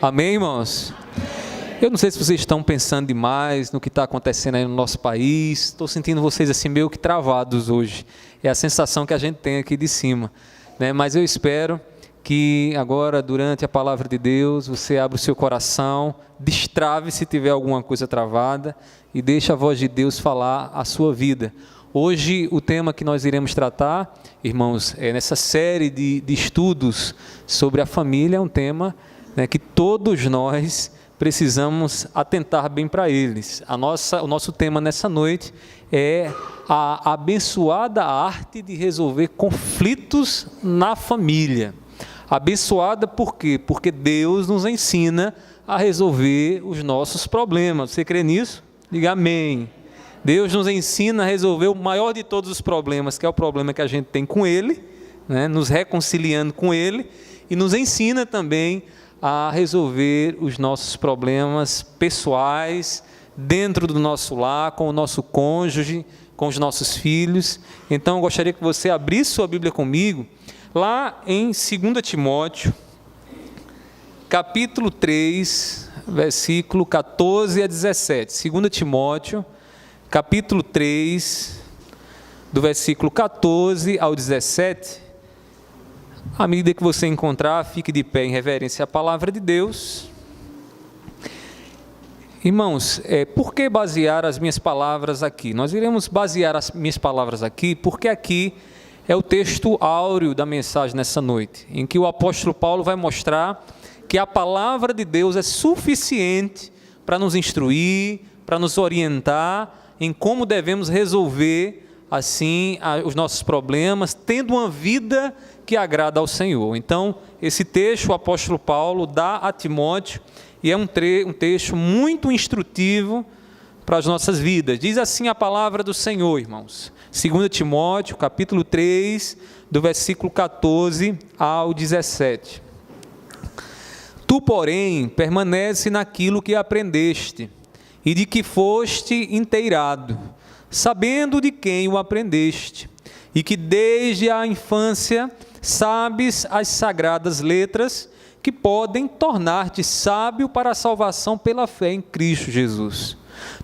Amém, irmãos? Eu não sei se vocês estão pensando demais no que está acontecendo aí no nosso país. Estou sentindo vocês assim meio que travados hoje. É a sensação que a gente tem aqui de cima, né? Mas eu espero que agora, durante a palavra de Deus, você abra o seu coração, destrave se tiver alguma coisa travada e deixe a voz de Deus falar a sua vida. Hoje o tema que nós iremos tratar, irmãos, nessa série de estudos sobre a família, é um tema, né, que todos nós precisamos atentar bem para eles. O nosso tema nessa noite é a abençoada arte de resolver conflitos na família. Abençoada por quê? Porque Deus nos ensina a resolver os nossos problemas. Você crê nisso? Diga amém. Deus nos ensina a resolver o maior de todos os problemas, que é o problema que a gente tem com Ele, né? Nos reconciliando com Ele, e nos ensina também a resolver os nossos problemas pessoais, dentro do nosso lar, com o nosso cônjuge, com os nossos filhos. Então eu gostaria que você abrisse sua Bíblia comigo, lá em 2 Timóteo, capítulo 3, versículo 14 a 17. 2 Timóteo, capítulo 3, do versículo 14 ao 17. À medida que você encontrar, fique de pé em reverência à palavra de Deus. Irmãos, por que basear as minhas palavras aqui? Nós iremos basear as minhas palavras aqui, porque aqui é o texto áureo da mensagem nessa noite, em que o apóstolo Paulo vai mostrar que a palavra de Deus é suficiente para nos instruir, para nos orientar em como devemos resolver assim os nossos problemas, tendo uma vida que agrada ao Senhor. Então, esse texto o apóstolo Paulo dá a Timóteo, e é um texto muito instrutivo para as nossas vidas. Diz assim a palavra do Senhor, irmãos. 2 Timóteo, capítulo 3, do versículo 14 ao 17. Tu, porém, permanece naquilo que aprendeste, e de que foste inteirado, sabendo de quem o aprendeste, e que desde a infância sabes as sagradas letras, que podem tornar-te sábio para a salvação pela fé em Cristo Jesus.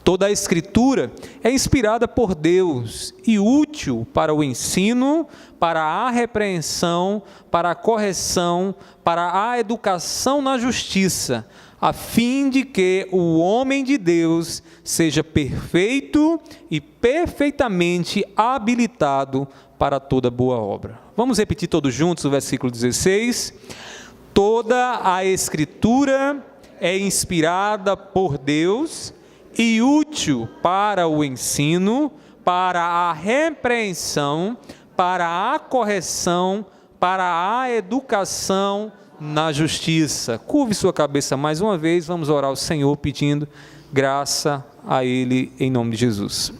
Toda a Escritura é inspirada por Deus e útil para o ensino, para a repreensão, para a correção, para a educação na justiça, a fim de que o homem de Deus seja perfeito e perfeitamente habilitado para toda boa obra. Vamos repetir todos juntos o versículo 16. Toda a Escritura é inspirada por Deus e útil para o ensino, para a repreensão, para a correção, para a educação na justiça. Curve sua cabeça mais uma vez, vamos orar ao Senhor pedindo graça a Ele em nome de Jesus.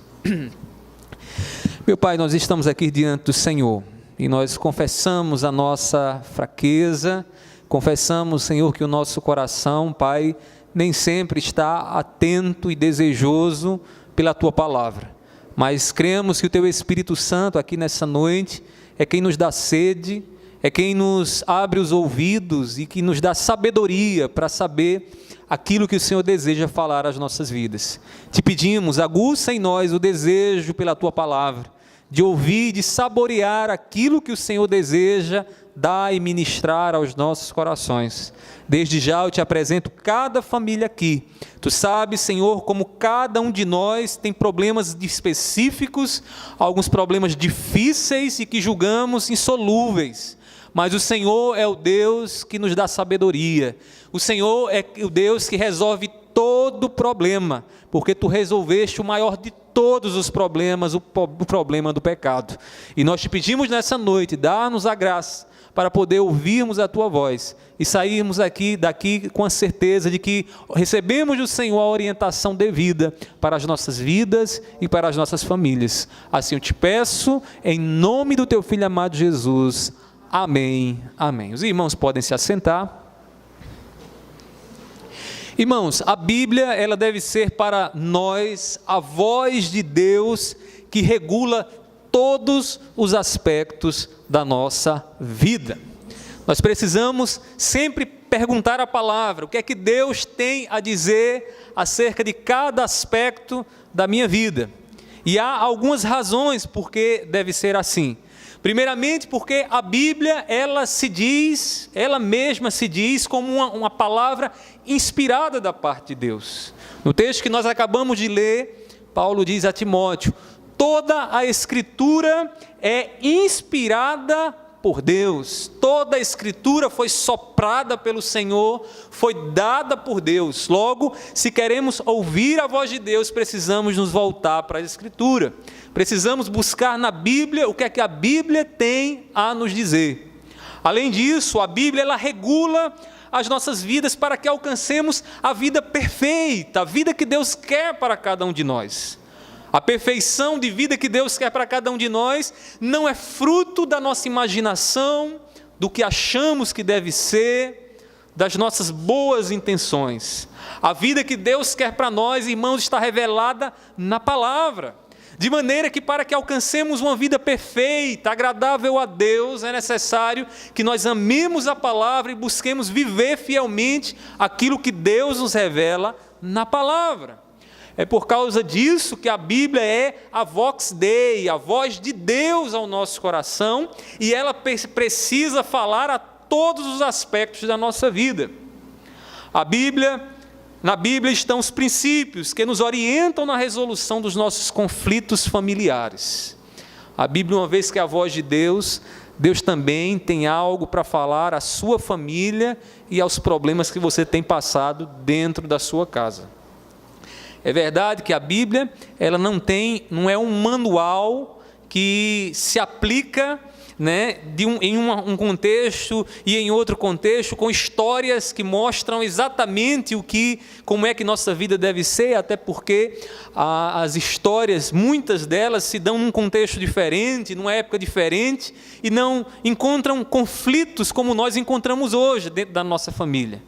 Meu Pai, nós estamos aqui diante do Senhor e nós confessamos a nossa fraqueza, confessamos, Senhor, que o nosso coração, Pai, nem sempre está atento e desejoso pela Tua palavra, mas cremos que o Teu Espírito Santo aqui nessa noite é quem nos dá sede, é quem nos abre os ouvidos e que nos dá sabedoria para saber aquilo que o Senhor deseja falar às nossas vidas. Te pedimos, aguça em nós o desejo pela Tua palavra, de ouvir, de saborear aquilo que o Senhor deseja dar e ministrar aos nossos corações. Desde já eu te apresento cada família aqui. Tu sabes, Senhor, como cada um de nós tem problemas específicos, alguns problemas difíceis e que julgamos insolúveis. Mas o Senhor é o Deus que nos dá sabedoria. O Senhor é o Deus que resolve todo problema, porque Tu resolveste o maior de todos os problemas, o problema do pecado. E nós te pedimos nessa noite, dá-nos a graça para poder ouvirmos a Tua voz e sairmos daqui com a certeza de que recebemos do Senhor a orientação devida para as nossas vidas e para as nossas famílias. Assim eu te peço, em nome do Teu Filho amado Jesus. Amém, amém. Os irmãos podem se assentar. Irmãos, a Bíblia, ela deve ser para nós a voz de Deus que regula todos os aspectos da nossa vida. Nós precisamos sempre perguntar a palavra, o que é que Deus tem a dizer acerca de cada aspecto da minha vida. E há algumas razões por que deve ser assim. Primeiramente, porque a Bíblia, ela mesma se diz como uma palavra inspirada da parte de Deus. No texto que nós acabamos de ler, Paulo diz a Timóteo: toda a Escritura é inspirada por Deus. Toda a Escritura foi soprada pelo Senhor, foi dada por Deus. Logo, se queremos ouvir a voz de Deus, precisamos nos voltar para a Escritura. Precisamos buscar na Bíblia o que é que a Bíblia tem a nos dizer. Além disso, a Bíblia ela regula as nossas vidas para que alcancemos a vida perfeita, a vida que Deus quer para cada um de nós. A perfeição de vida que Deus quer para cada um de nós não é fruto da nossa imaginação, do que achamos que deve ser, das nossas boas intenções. A vida que Deus quer para nós, irmãos, está revelada na palavra. De maneira que para que alcancemos uma vida perfeita, agradável a Deus, é necessário que nós amemos a palavra e busquemos viver fielmente aquilo que Deus nos revela na palavra. É por causa disso que a Bíblia é a vox Dei, a voz de Deus ao nosso coração, e ela precisa falar a todos os aspectos da nossa vida. Na Bíblia estão os princípios que nos orientam na resolução dos nossos conflitos familiares. A Bíblia, uma vez que é a voz de Deus, Deus também tem algo para falar à sua família e aos problemas que você tem passado dentro da sua casa. É verdade que a Bíblia ela não é um manual que se aplica, né, em um contexto e em outro contexto, com histórias que mostram exatamente como é que nossa vida deve ser, até porque as histórias, muitas delas se dão num contexto diferente, numa época diferente, e não encontram conflitos como nós encontramos hoje dentro da nossa família.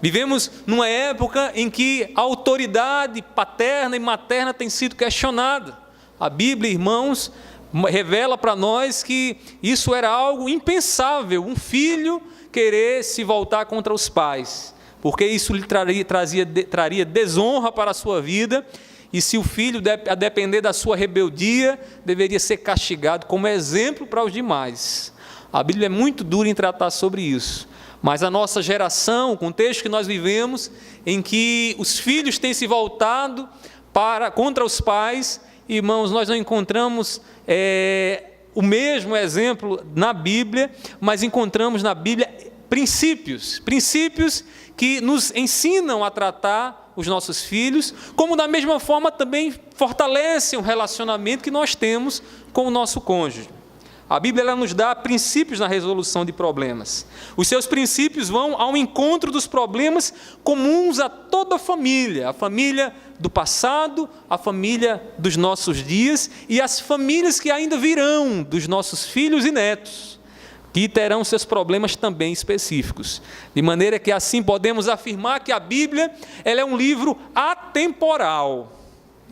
Vivemos numa época em que a autoridade paterna e materna tem sido questionada. A Bíblia, irmãos, revela para nós que isso era algo impensável, um filho querer se voltar contra os pais, porque isso lhe traria desonra para a sua vida, e se o filho, a depender da sua rebeldia, deveria ser castigado como exemplo para os demais. A Bíblia é muito dura em tratar sobre isso. Mas a nossa geração, o contexto que nós vivemos, em que os filhos têm se voltado contra os pais, irmãos, nós não encontramos o mesmo exemplo na Bíblia, mas encontramos na Bíblia princípios que nos ensinam a tratar os nossos filhos, como da mesma forma também fortalecem o relacionamento que nós temos com o nosso cônjuge. A Bíblia ela nos dá princípios na resolução de problemas. Os seus princípios vão ao encontro dos problemas comuns a toda a família do passado, a família dos nossos dias e as famílias que ainda virão, dos nossos filhos e netos, que terão seus problemas também específicos. De maneira que assim podemos afirmar que a Bíblia ela é um livro atemporal.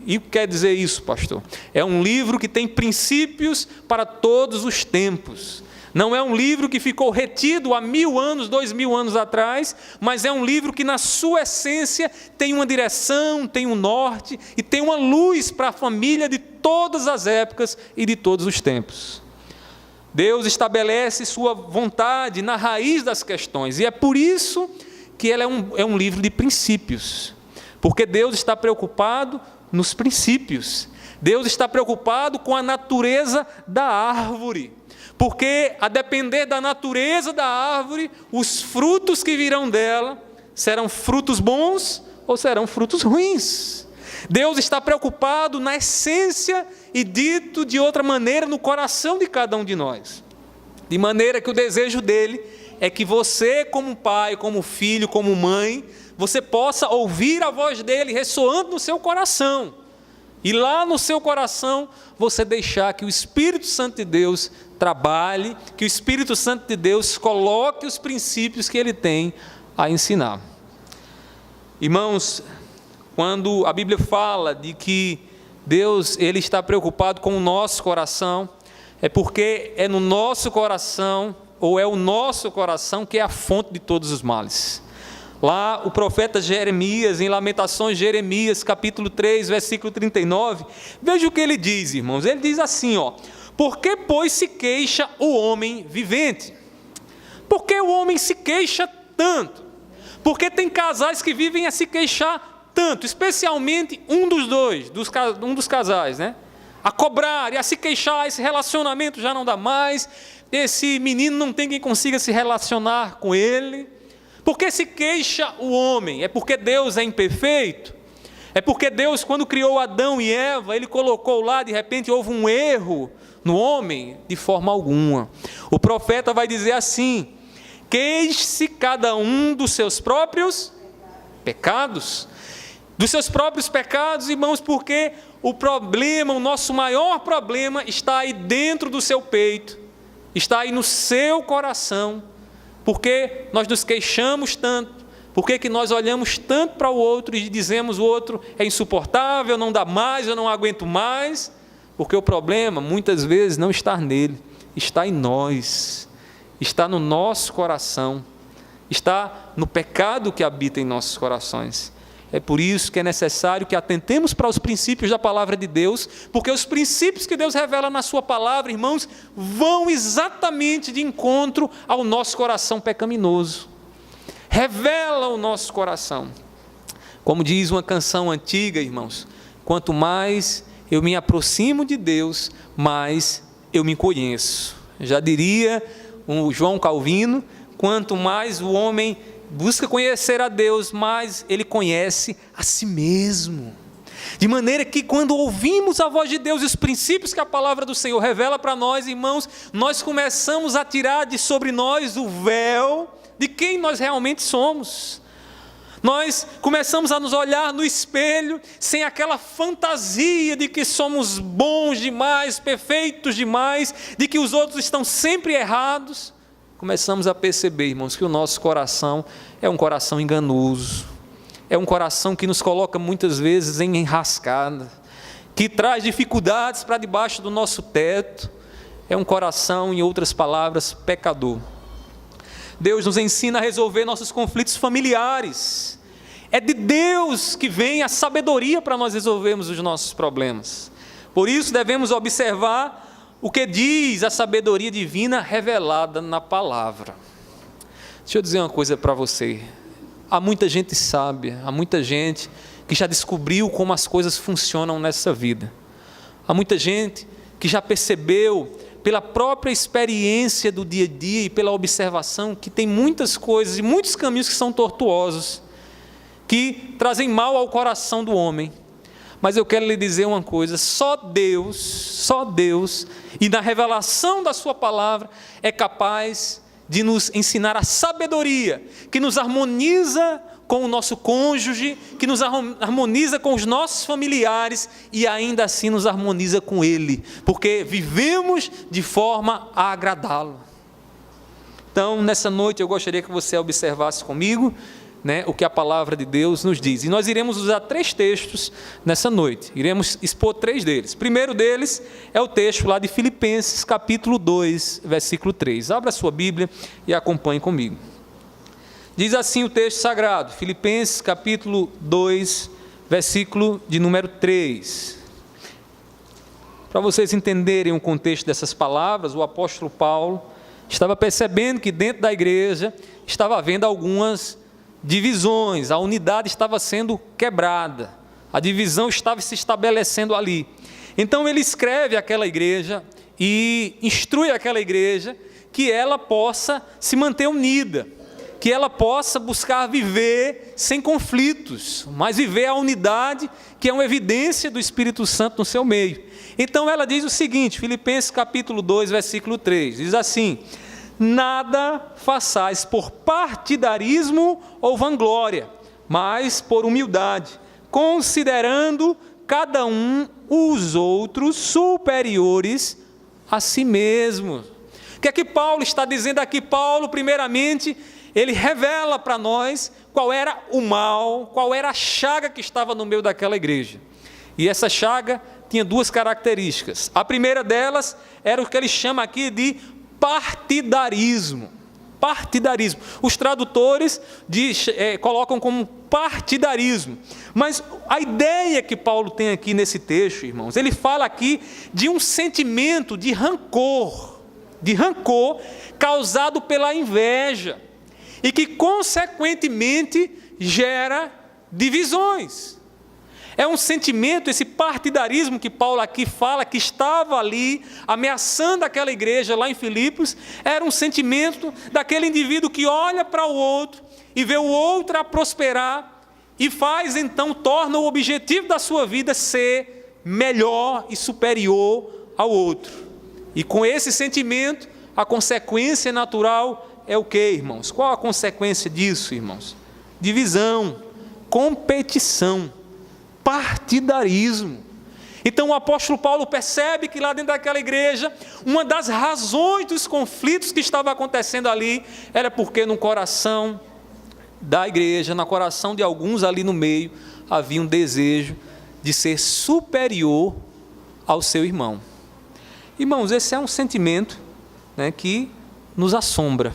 E o que quer dizer isso, pastor? É um livro que tem princípios para todos os tempos. Não é um livro que ficou retido há 1000 anos, 2000 anos atrás, mas é um livro que na sua essência tem uma direção, tem um norte e tem uma luz para a família de todas as épocas e de todos os tempos. Deus estabelece sua vontade na raiz das questões, e é por isso que ela é um livro de princípios, porque Deus está preocupado nos princípios. Deus está preocupado com a natureza da árvore, porque a depender da natureza da árvore, os frutos que virão dela serão frutos bons ou serão frutos ruins. Deus está preocupado na essência e, dito de outra maneira, no coração de cada um de nós. De maneira que o desejo dele é que você, como pai, como filho, como mãe, você possa ouvir a voz dele ressoando no seu coração. E lá no seu coração, você deixar que o Espírito Santo de Deus trabalhe, que o Espírito Santo de Deus coloque os princípios que ele tem a ensinar. Irmãos, quando a Bíblia fala de que Deus ele está preocupado com o nosso coração, é porque é no nosso coração ou é o nosso coração que é a fonte de todos os males. Lá o profeta Jeremias, em Lamentações, Jeremias, capítulo 3, versículo 39, veja o que ele diz, irmãos. Ele diz assim, por que, pois, se queixa o homem vivente? Por que o homem se queixa tanto? Porque tem casais que vivem a se queixar tanto, especialmente um dos casais, né? A cobrar e a se queixar, esse relacionamento já não dá mais, esse menino não tem quem consiga se relacionar com ele. Por que se queixa o homem? É porque Deus é imperfeito? É porque Deus, quando criou Adão e Eva, Ele colocou lá, de repente houve um erro no homem? De forma alguma. O profeta vai dizer assim: queixe-se cada um dos seus próprios pecados. Dos seus próprios pecados, irmãos, porque o problema, o nosso maior problema está aí dentro do seu peito, está aí no seu coração. Por que nós nos queixamos tanto? Por que nós olhamos tanto para o outro e dizemos o outro é insuportável, não dá mais, eu não aguento mais? Porque o problema, muitas vezes, não está nele, está em nós, está no nosso coração, está no pecado que habita em nossos corações. É por isso que é necessário que atentemos para os princípios da palavra de Deus, porque os princípios que Deus revela na sua palavra, irmãos, vão exatamente de encontro ao nosso coração pecaminoso. Revela o nosso coração. Como diz uma canção antiga, irmãos, quanto mais eu me aproximo de Deus, mais eu me conheço. Já diria o João Calvino, quanto mais o homem busca conhecer a Deus, mais ele conhece a si mesmo. De maneira que quando ouvimos a voz de Deus e os princípios que a palavra do Senhor revela para nós, irmãos, nós começamos a tirar de sobre nós o véu de quem nós realmente somos. Nós começamos a nos olhar no espelho sem aquela fantasia de que somos bons demais, perfeitos demais, de que os outros estão sempre errados. Começamos a perceber, irmãos, que o nosso coração é um coração enganoso, é um coração que nos coloca muitas vezes em enrascada, que traz dificuldades para debaixo do nosso teto, é um coração, em outras palavras, pecador. Deus nos ensina a resolver nossos conflitos familiares, é de Deus que vem a sabedoria para nós resolvermos os nossos problemas. Por isso devemos observar o que diz a sabedoria divina revelada na palavra. Deixa eu dizer uma coisa para você. Há muita gente sábia, há muita gente que já descobriu como as coisas funcionam nessa vida. Há muita gente que já percebeu, pela própria experiência do dia a dia e pela observação, que tem muitas coisas e muitos caminhos que são tortuosos, que trazem mal ao coração do homem. Mas eu quero lhe dizer uma coisa, só Deus, e na revelação da sua palavra, é capaz de nos ensinar a sabedoria, que nos harmoniza com o nosso cônjuge, que nos harmoniza com os nossos familiares, e ainda assim nos harmoniza com Ele, porque vivemos de forma a agradá-lo. Então, nessa noite, eu gostaria que você observasse comigo, o que a palavra de Deus nos diz. E nós iremos usar 3 textos nessa noite. Iremos expor 3 deles. O primeiro deles é o texto lá de Filipenses, capítulo 2, versículo 3. Abra a sua Bíblia e acompanhe comigo. Diz assim o texto sagrado, Filipenses, capítulo 2, versículo de número 3. Para vocês entenderem o contexto dessas palavras, o apóstolo Paulo estava percebendo que dentro da igreja estava havendo algumas divisões, a unidade estava sendo quebrada, a divisão estava se estabelecendo ali. Então ele escreve àquela igreja e instrui aquela igreja que ela possa se manter unida, que ela possa buscar viver sem conflitos, mas viver a unidade que é uma evidência do Espírito Santo no seu meio. Então ela diz o seguinte, Filipenses capítulo 2, versículo 3, diz assim: nada façais por partidarismo ou vanglória, mas por humildade, considerando cada um os outros superiores a si mesmo. O que é que Paulo está dizendo aqui? Paulo, primeiramente, ele revela para nós qual era o mal, qual era a chaga que estava no meio daquela igreja. E essa chaga tinha 2 características. A primeira delas era o que ele chama aqui de partidarismo. Partidarismo. Os tradutores colocam como partidarismo. Mas a ideia que Paulo tem aqui nesse texto, irmãos, ele fala aqui de um sentimento de rancor causado pela inveja, e que, consequentemente, gera divisões. É um sentimento, esse partidarismo que Paulo aqui fala, que estava ali ameaçando aquela igreja lá em Filipos, era um sentimento daquele indivíduo que olha para o outro e vê o outro a prosperar e faz então, torna o objetivo da sua vida ser melhor e superior ao outro. E com esse sentimento, a consequência natural é o quê, irmãos? Qual a consequência disso, irmãos? Divisão, competição, partidarismo. Então o apóstolo Paulo percebe que lá dentro daquela igreja, uma das razões dos conflitos que estava acontecendo ali, era porque no coração da igreja, no coração de alguns ali no meio, havia um desejo de ser superior ao seu irmão. Irmãos, esse é um sentimento, né, que nos assombra,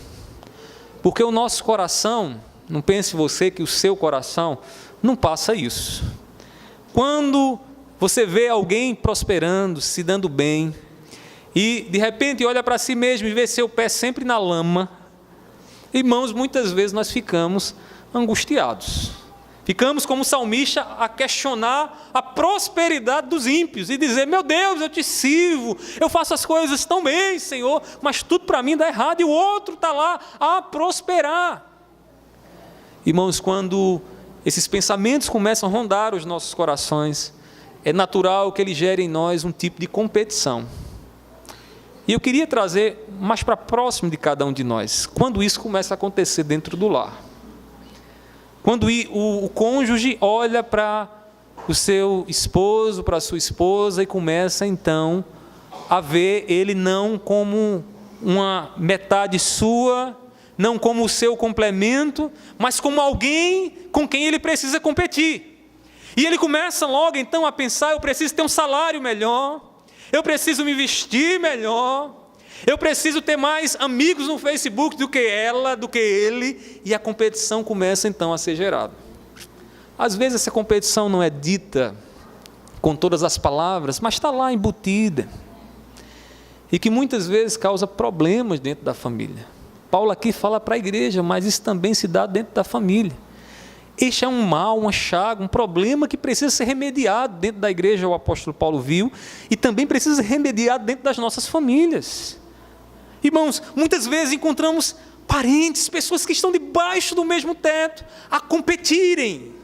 porque o nosso coração, não pense você que o seu coração não passa isso. Quando você vê alguém prosperando, se dando bem, e de repente olha para si mesmo e vê seu pé sempre na lama, irmãos, muitas vezes nós ficamos angustiados. Ficamos como salmista a questionar a prosperidade dos ímpios e dizer: meu Deus, eu te sirvo, eu faço as coisas tão bem, Senhor, mas tudo para mim dá errado e o outro está lá a prosperar. Irmãos, quando esses pensamentos começam a rondar os nossos corações, é natural que ele gere em nós um tipo de competição. E eu queria trazer mais para próximo de cada um de nós, quando isso começa a acontecer dentro do lar. Quando o cônjuge olha para o seu esposo, para a sua esposa, e começa então a ver ele não como uma metade sua, não como o seu complemento, mas como alguém com quem ele precisa competir. E ele começa logo então a pensar: eu preciso ter um salário melhor, eu preciso me vestir melhor, eu preciso ter mais amigos no Facebook do que ela, do que ele, e a competição começa então a ser gerada. Às vezes essa competição não é dita com todas as palavras, mas está lá embutida, e que muitas vezes causa problemas dentro da família. Paulo aqui fala para a igreja, mas isso também se dá dentro da família. Este é um mal, uma chaga, um problema que precisa ser remediado dentro da igreja, o apóstolo Paulo viu, e também precisa ser remediado dentro das nossas famílias. Irmãos, muitas vezes encontramos parentes, pessoas que estão debaixo do mesmo teto, a competirem.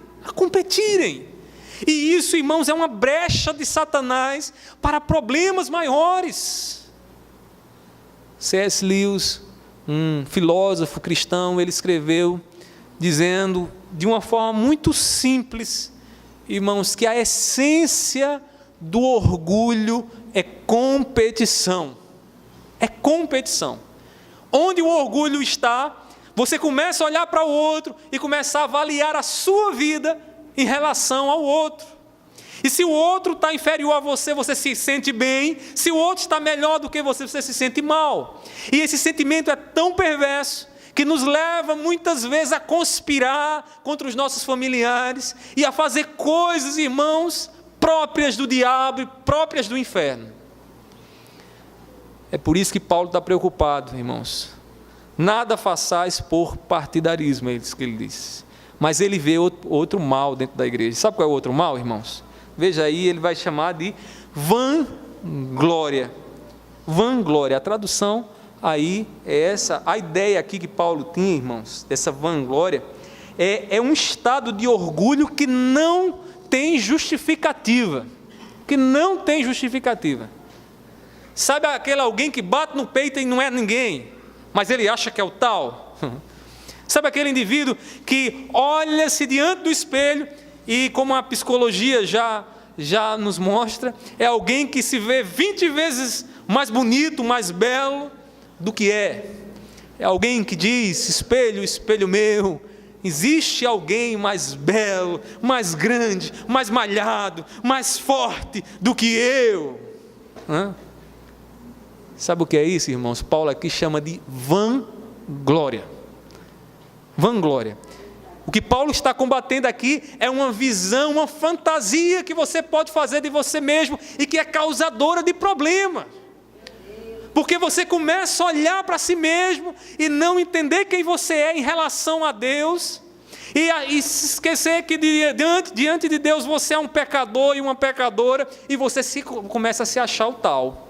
E isso, irmãos, é uma brecha de Satanás para problemas maiores. C.S. Lewis, um filósofo cristão, ele escreveu dizendo de uma forma muito simples, irmãos, que a essência do orgulho é competição. É competição. Onde o orgulho está, você começa a olhar para o outro e começa a avaliar a sua vida em relação ao outro. E se o outro está inferior a você, você se sente bem. Se o outro está melhor do que você, você se sente mal. E esse sentimento é tão perverso que nos leva muitas vezes a conspirar contra os nossos familiares e a fazer coisas, irmãos, próprias do diabo e próprias do inferno. É por isso que Paulo está preocupado, irmãos. Nada façais por partidarismo, é isso que ele diz. Mas ele vê outro mal dentro da igreja. Sabe qual é o outro mal, irmãos? Veja aí, ele vai chamar de vanglória. Vanglória, a tradução aí é essa. A ideia aqui que Paulo tinha, irmãos, dessa vanglória, é um estado de orgulho que não tem justificativa. Que não tem justificativa. Sabe aquele alguém que bate no peito e não é ninguém, mas ele acha que é o tal? Sabe aquele indivíduo que olha-se diante do espelho e, como a psicologia já nos mostra, é alguém que se vê 20 vezes mais bonito, mais belo do que é. É alguém que diz: espelho, espelho meu, existe alguém mais belo, mais grande, mais malhado, mais forte do que eu. Sabe o que é isso, irmãos? Paulo aqui chama de vanglória. Vanglória. O que Paulo está combatendo aqui é uma visão, uma fantasia que você pode fazer de você mesmo e que é causadora de problemas. Porque você começa a olhar para si mesmo e não entender quem você é em relação a Deus e se esquecer que diante de Deus você é um pecador e uma pecadora e você começa a se achar o tal.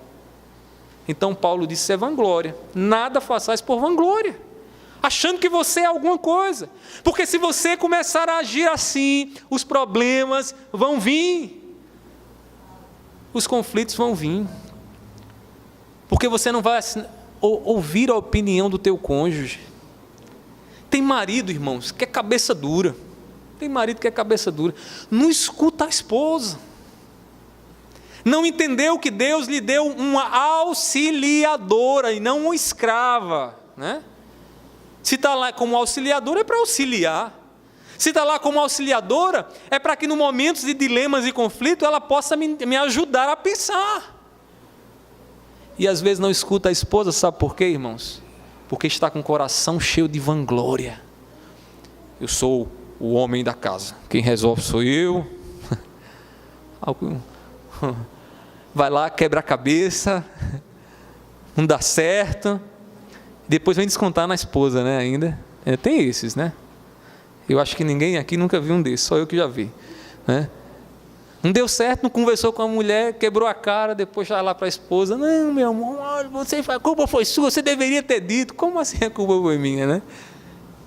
Então Paulo disse: é vanglória, nada façais por vanglória, achando que você é alguma coisa, porque se você começar a agir assim, os problemas vão vir, os conflitos vão vir, porque você não vai ouvir a opinião do teu cônjuge. Tem marido, irmãos, que é cabeça dura, não escuta a esposa, não entendeu que Deus lhe deu uma auxiliadora e não uma escrava, né? Se está lá como auxiliadora, é para auxiliar. Se está lá como auxiliadora, é para que no momentos de dilemas e conflito, ela possa me ajudar a pensar. E às vezes não escuta a esposa, sabe por quê, irmãos? Porque está com o coração cheio de vanglória. Eu sou o homem da casa, quem resolve sou eu. Vai lá, quebra a cabeça, não dá certo. Depois vem descontar na esposa, né, ainda. Tem esses, né? Eu acho que ninguém aqui nunca viu um desses, só eu que já vi, né? Não deu certo, não conversou com a mulher, quebrou a cara, depois vai lá para a esposa: não, meu amor, a culpa foi sua, você deveria ter dito. Como assim a culpa foi minha, né?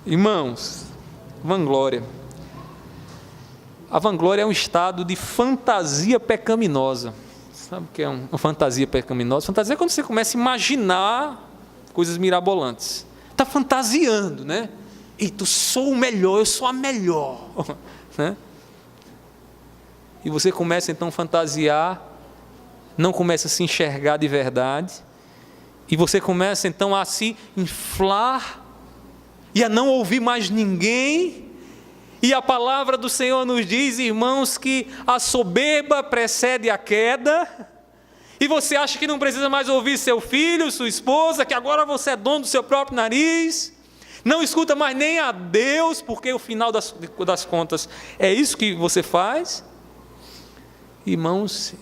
Irmãos, vanglória. A vanglória é um estado de fantasia pecaminosa. Sabe o que é uma fantasia pecaminosa? Fantasia é quando você começa a imaginar coisas mirabolantes. Está fantasiando, né? Eita, eu sou o melhor, eu sou a melhor, né? E você começa então a fantasiar, não começa a se enxergar de verdade, e você começa então a se inflar, e a não ouvir mais ninguém. E a palavra do Senhor nos diz, irmãos, que a soberba precede a queda, e você acha que não precisa mais ouvir seu filho, sua esposa, que agora você é dono do seu próprio nariz, não escuta mais nem a Deus, porque o final das contas é isso que você faz. Irmãos,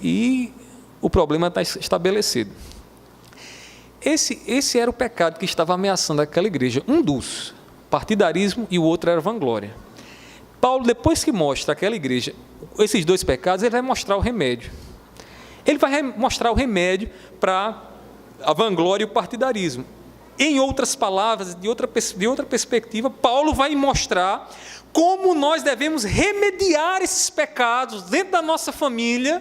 e o problema está estabelecido. Esse era o pecado que estava ameaçando aquela igreja, um dos, partidarismo, e o outro era vanglória. Paulo, depois que mostra aquela igreja esses dois pecados, ele vai mostrar o remédio. Ele vai mostrar o remédio para a vanglória e o partidarismo. Em outras palavras, de outra perspectiva, Paulo vai mostrar como nós devemos remediar esses pecados dentro da nossa família,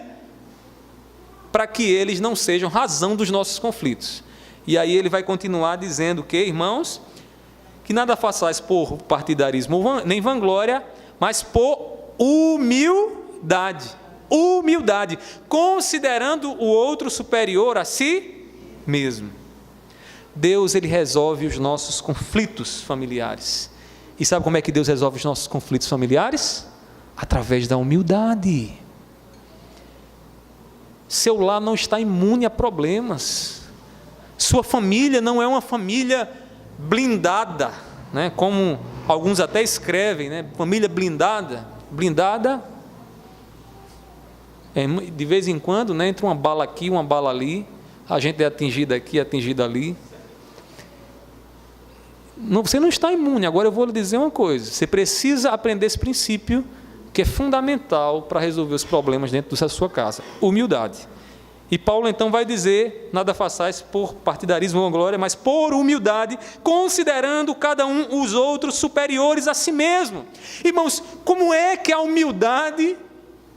para que eles não sejam razão dos nossos conflitos. E aí ele vai continuar dizendo que, irmãos, que nada façais por partidarismo nem vanglória, mas por humildade, considerando o outro superior a si mesmo. Deus, ele resolve os nossos conflitos familiares. E sabe como é que Deus resolve os nossos conflitos familiares? Através da humildade. Seu lar não está imune a problemas. Sua família não é uma família blindada, né? Como alguns até escrevem, né? Família blindada. Blindada, de vez em quando, né? Entra uma bala aqui, uma bala ali, a gente é atingida aqui, atingida ali. Você não está imune. Agora eu vou lhe dizer uma coisa: você precisa aprender esse princípio, que é fundamental para resolver os problemas dentro da sua casa: humildade. E Paulo então vai dizer: nada façais por partidarismo ou glória, mas por humildade, considerando cada um os outros superiores a si mesmo. Irmãos, como é que a humildade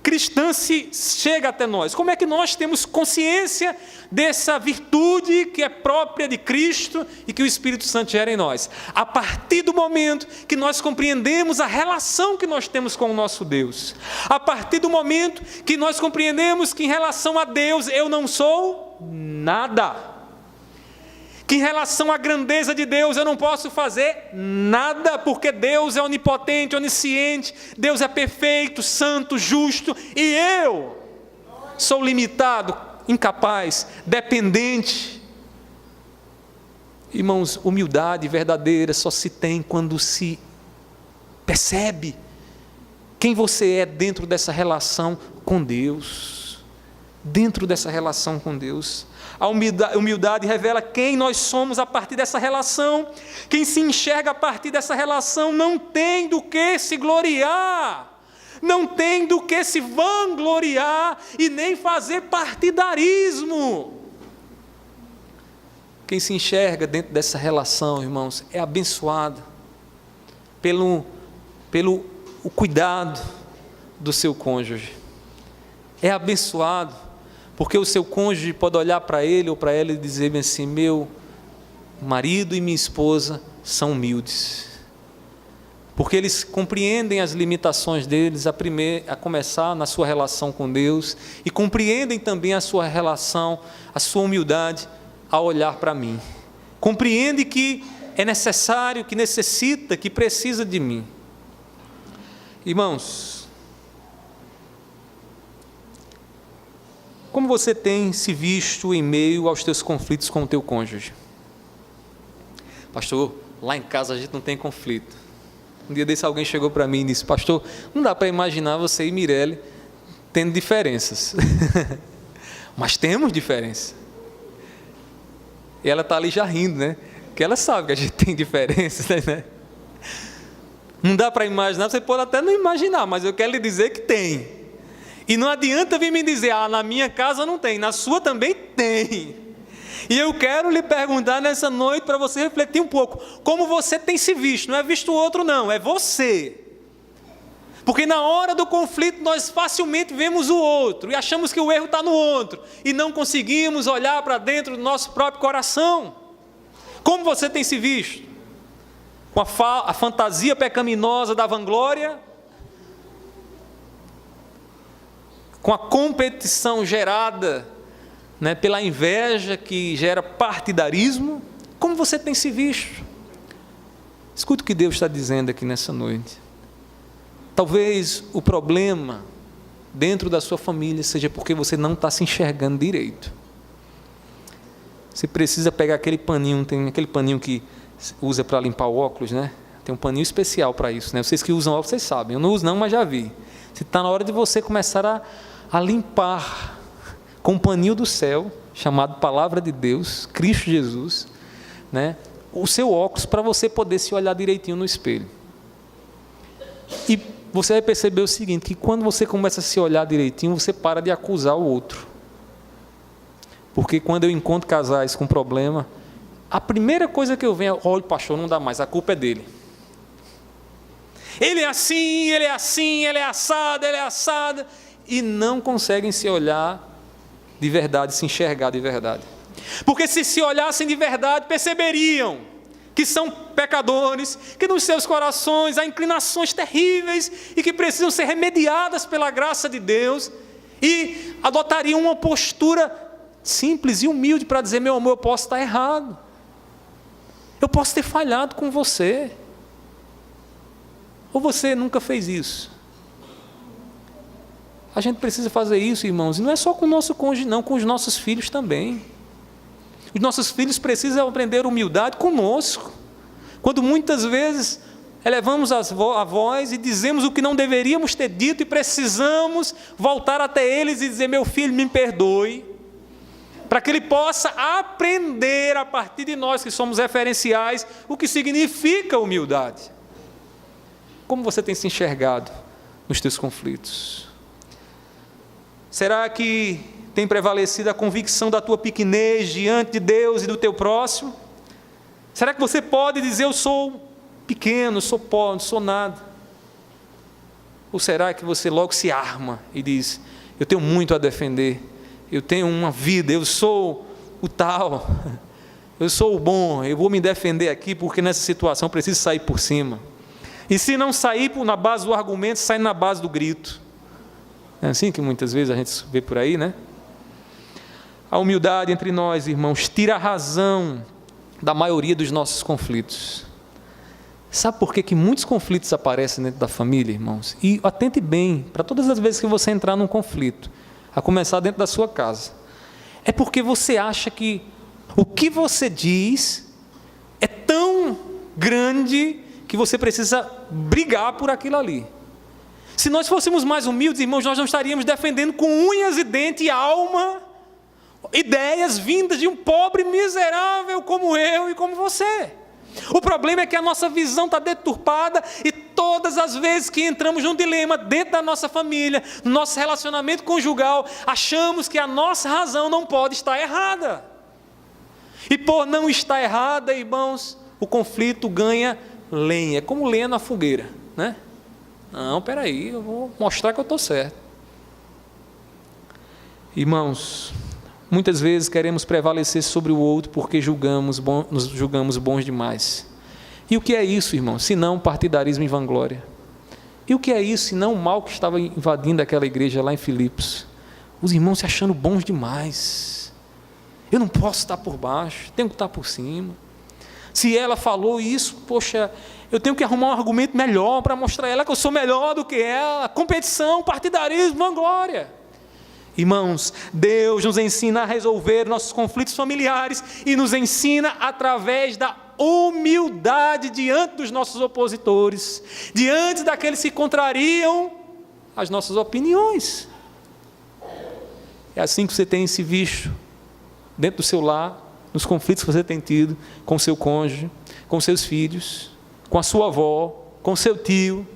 cristã chega até nós? Como é que nós temos consciência dessa virtude que é própria de Cristo e que o Espírito Santo gera em nós? A partir do momento que nós compreendemos a relação que nós temos com o nosso Deus. A partir do momento que nós compreendemos que em relação a Deus eu não sou nada. Que em relação à grandeza de Deus eu não posso fazer nada, porque Deus é onipotente, onisciente, Deus é perfeito, santo, justo, e eu sou limitado, incapaz, dependente. Irmãos, humildade verdadeira só se tem quando se percebe quem você é dentro dessa relação com Deus. Dentro dessa relação com Deus. A humildade revela quem nós somos a partir dessa relação. Quem se enxerga a partir dessa relação não tem do que se gloriar. Não tem do que se vangloriar e nem fazer partidarismo. Quem se enxerga dentro dessa relação, irmãos, é abençoado pelo o cuidado do seu cônjuge. É abençoado porque o seu cônjuge pode olhar para ele ou para ela e dizer assim: meu marido e minha esposa são humildes. Porque eles compreendem as limitações deles, a começar na sua relação com Deus, e compreendem também a sua relação, a sua humildade ao olhar para mim. Compreende que é necessário, que necessita, que precisa de mim. Irmãos, como você tem se visto em meio aos teus conflitos com o teu cônjuge? Pastor, lá em casa a gente não tem conflito. Um dia desse alguém chegou para mim e disse: pastor, não dá para imaginar você e Mirelle tendo diferenças. Mas temos diferença. E ela está ali já rindo, né? Porque ela sabe que a gente tem diferenças, né? Não dá para imaginar, você pode até não imaginar, mas eu quero lhe dizer que tem. E não adianta vir me dizer: na minha casa não tem, na sua também tem. E eu quero lhe perguntar nessa noite, para você refletir um pouco, como você tem se visto. Não é visto o outro não, é você. Porque na hora do conflito nós facilmente vemos o outro e achamos que o erro está no outro e não conseguimos olhar para dentro do nosso próprio coração. Como você tem se visto? Com a fantasia pecaminosa da vanglória? Com a competição gerada, né, pela inveja que gera partidarismo? Como você tem se visto? Escuta o que Deus está dizendo aqui nessa noite. Talvez o problema dentro da sua família seja porque você não está se enxergando direito. Você precisa pegar aquele paninho, tem aquele paninho que usa para limpar o óculos, né? Tem um paninho especial para isso, né? Vocês que usam óculos, vocês sabem. Eu não uso não, mas já vi. Está na hora de você começar a limpar com o paninho do céu, chamado Palavra de Deus, Cristo Jesus, né? O seu óculos, para você poder se olhar direitinho no espelho. E você vai perceber o seguinte, que quando você começa a se olhar direitinho, você para de acusar o outro. Porque quando eu encontro casais com problema, a primeira coisa que eu venho, olha, pastor, não dá mais, a culpa é dele. Ele é assim, ele é assim, ele é assada, e não conseguem se olhar de verdade, se enxergar de verdade. Porque se olhassem de verdade, perceberiam que são pecadores, que nos seus corações há inclinações terríveis e que precisam ser remediadas pela graça de Deus, e adotariam uma postura simples e humilde para dizer: meu amor, eu posso estar errado, eu posso ter falhado com você. Ou você nunca fez isso? A gente precisa fazer isso, irmãos, e não é só com o nosso cônjuge não, com os nossos filhos também. Os nossos filhos precisam aprender humildade conosco, quando muitas vezes elevamos a voz e dizemos o que não deveríamos ter dito, e precisamos voltar até eles e dizer: meu filho, me perdoe, para que ele possa aprender a partir de nós que somos referenciais, o que significa humildade. Como você tem se enxergado nos teus conflitos? Será que tem prevalecido a convicção da tua pequenez diante de Deus e do teu próximo? Será que você pode dizer: eu sou pequeno, sou pobre, sou nada? Ou será que você logo se arma e diz: eu tenho muito a defender, eu tenho uma vida, eu sou o tal, eu sou o bom, eu vou me defender aqui porque nessa situação eu preciso sair por cima. E se não sair na base do argumento, sai na base do grito. É assim que muitas vezes a gente vê por aí, né? A humildade entre nós, irmãos, tira a razão da maioria dos nossos conflitos. Sabe por que muitos conflitos aparecem dentro da família, irmãos? E atente bem, para todas as vezes que você entrar num conflito, a começar dentro da sua casa. é porque você acha que o que você diz é tão grande que você precisa brigar por aquilo ali. Se nós fôssemos mais humildes, irmãos, nós não estaríamos defendendo com unhas e dentes e alma ideias vindas de um pobre miserável como eu e como você. O problema é que a nossa visão está deturpada e todas as vezes que entramos num dilema dentro da nossa família, no nosso relacionamento conjugal, achamos que a nossa razão não pode estar errada. E por não estar errada, irmãos, o conflito ganha lenha, como lenha na fogueira, né? Não, peraí, eu vou mostrar que eu estou certo. Irmãos, muitas vezes queremos prevalecer sobre o outro porque nos julgamos bons demais. E o que é isso, irmão? Se não partidarismo e vanglória. E o que é isso, se não o mal que estava invadindo aquela igreja lá em Filipos? Os irmãos se achando bons demais. Eu não posso estar por baixo, tenho que estar por cima. Se ela falou isso, poxa, eu tenho que arrumar um argumento melhor para mostrar a ela que eu sou melhor do que ela. Competição, partidarismo, vanglória. Irmãos, Deus nos ensina a resolver nossos conflitos familiares e nos ensina através da humildade diante dos nossos opositores, diante daqueles que contrariam as nossas opiniões. É assim que você tem se visto dentro do seu lar, nos conflitos que você tem tido com seu cônjuge, com seus filhos, com a sua avó, com seu tio.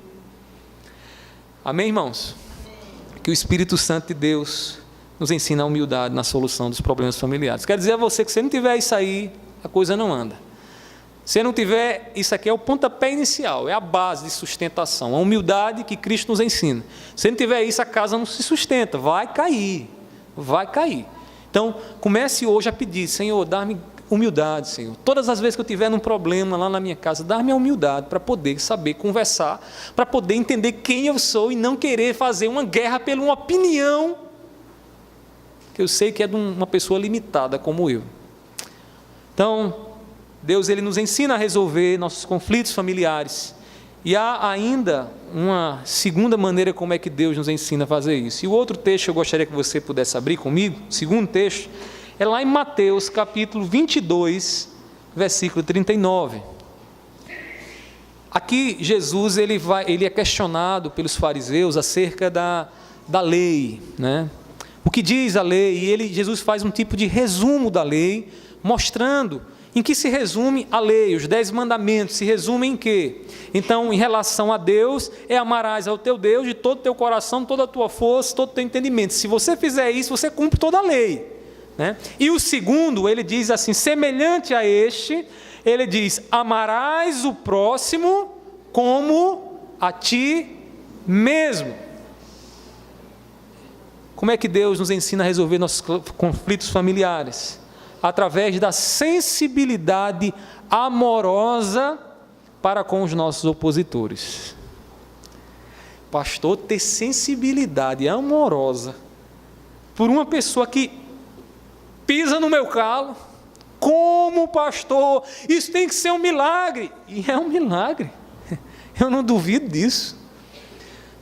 Amém, irmãos? Que o Espírito Santo de Deus nos ensina a humildade na solução dos problemas familiares. Quero dizer a você que se não tiver isso aí, a coisa não anda. Se não tiver, isso aqui é o pontapé inicial, é a base de sustentação, a humildade que Cristo nos ensina. Se não tiver isso, a casa não se sustenta, vai cair, vai cair. Então, comece hoje a pedir: Senhor, dá-me humildade, Senhor. Todas as vezes que eu tiver um problema lá na minha casa, dá-me a humildade para poder saber conversar, para poder entender quem eu sou e não querer fazer uma guerra pela uma opinião que eu sei que é de uma pessoa limitada como eu. Então, Deus, Ele nos ensina a resolver nossos conflitos familiares. E há ainda uma segunda maneira como é que Deus nos ensina a fazer isso. E o outro texto eu gostaria que você pudesse abrir comigo, o segundo texto, é lá em Mateus capítulo 22, versículo 39. Aqui Jesus ele é questionado pelos fariseus acerca da lei, né? O que diz a lei? E Jesus faz um tipo de resumo da lei, mostrando em que se resume a lei. Os 10 mandamentos se resumem em quê? Então, em relação a Deus, amarás ao teu Deus de todo o teu coração, toda a tua força, todo o teu entendimento. Se você fizer isso, você cumpre toda a lei, né? E o segundo, ele diz assim, semelhante a este, ele diz, amarás o próximo como a ti mesmo. Como é que Deus nos ensina a resolver nossos conflitos familiares? Através da sensibilidade amorosa para com os nossos opositores. Pastor, ter sensibilidade amorosa por uma pessoa que pisa no meu calo, como pastor, isso tem que ser um milagre. E é um milagre, eu não duvido disso.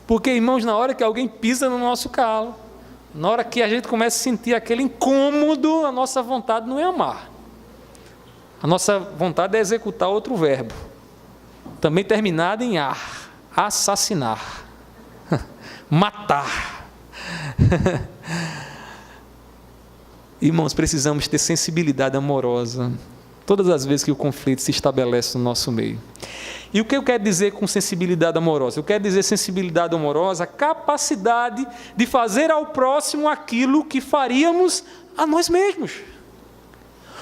Porque, irmãos, na hora que alguém pisa no nosso calo, na hora que a gente começa a sentir aquele incômodo, a nossa vontade não é amar. A nossa vontade é executar outro verbo, também terminado em ar, assassinar, matar. Irmãos, precisamos ter sensibilidade amorosa todas as vezes que o conflito se estabelece no nosso meio. E o que eu quero dizer com sensibilidade amorosa? Eu quero dizer sensibilidade amorosa, a capacidade de fazer ao próximo aquilo que faríamos a nós mesmos.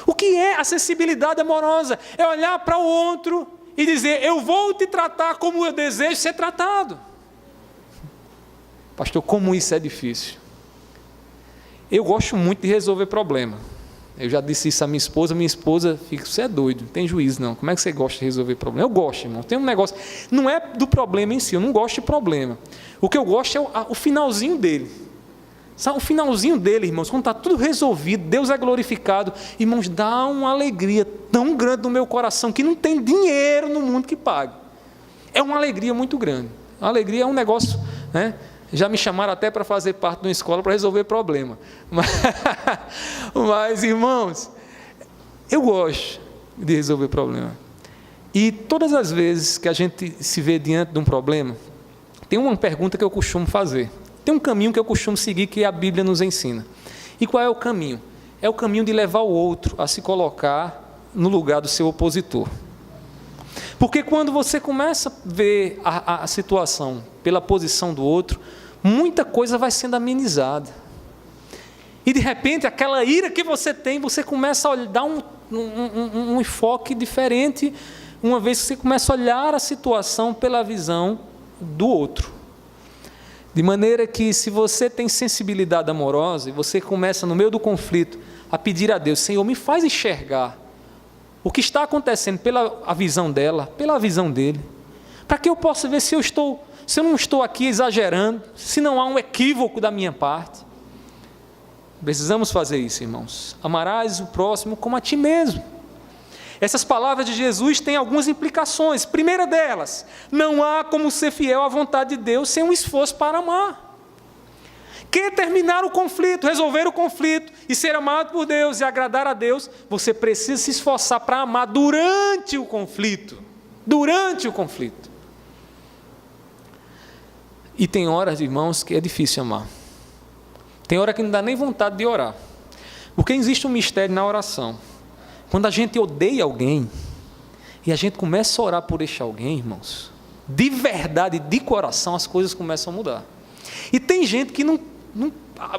O que é a sensibilidade amorosa? É olhar para o outro e dizer, eu vou te tratar como eu desejo ser tratado. Pastor, como isso é difícil. Eu gosto muito de resolver problema. Eu já disse isso à minha esposa fica, você é doido, não tem juízo não, como é que você gosta de resolver problema? Eu gosto, irmão, tem um negócio, não é do problema em si, eu não gosto de problema, o que eu gosto é o finalzinho dele, sabe, o finalzinho dele, irmãos, quando está tudo resolvido, Deus é glorificado, irmãos, dá uma alegria tão grande no meu coração, que não tem dinheiro no mundo que pague, é uma alegria muito grande, a alegria é um negócio, né? Já me chamaram até para fazer parte de uma escola para resolver problema. Mas, irmãos, eu gosto de resolver problema. E todas as vezes que a gente se vê diante de um problema, tem uma pergunta que eu costumo fazer. Tem um caminho que eu costumo seguir que a Bíblia nos ensina. E qual é o caminho? É o caminho de levar o outro a se colocar no lugar do seu opositor. Porque quando você começa a ver a situação pela posição do outro, muita coisa vai sendo amenizada. E de repente, aquela ira que você tem, você começa a dar um enfoque diferente, uma vez que você começa a olhar a situação pela visão do outro. De maneira que, se você tem sensibilidade amorosa, e você começa no meio do conflito a pedir a Deus: Senhor, me faz enxergar o que está acontecendo pela a visão dela, pela visão dele, para que eu possa ver se eu não estou aqui exagerando, se não há um equívoco da minha parte. Precisamos fazer isso, irmãos. Amarás o próximo como a ti mesmo. Essas palavras de Jesus têm algumas implicações. Primeira delas, não há como ser fiel à vontade de Deus sem um esforço para amar. Quer terminar o conflito, resolver o conflito e ser amado por Deus e agradar a Deus, você precisa se esforçar para amar durante o conflito. Durante o conflito. E tem horas, irmãos, que é difícil amar. Tem hora que não dá nem vontade de orar. Porque existe um mistério na oração. Quando a gente odeia alguém, e a gente começa a orar por este alguém, irmãos, de verdade, de coração, as coisas começam a mudar. E tem gente que não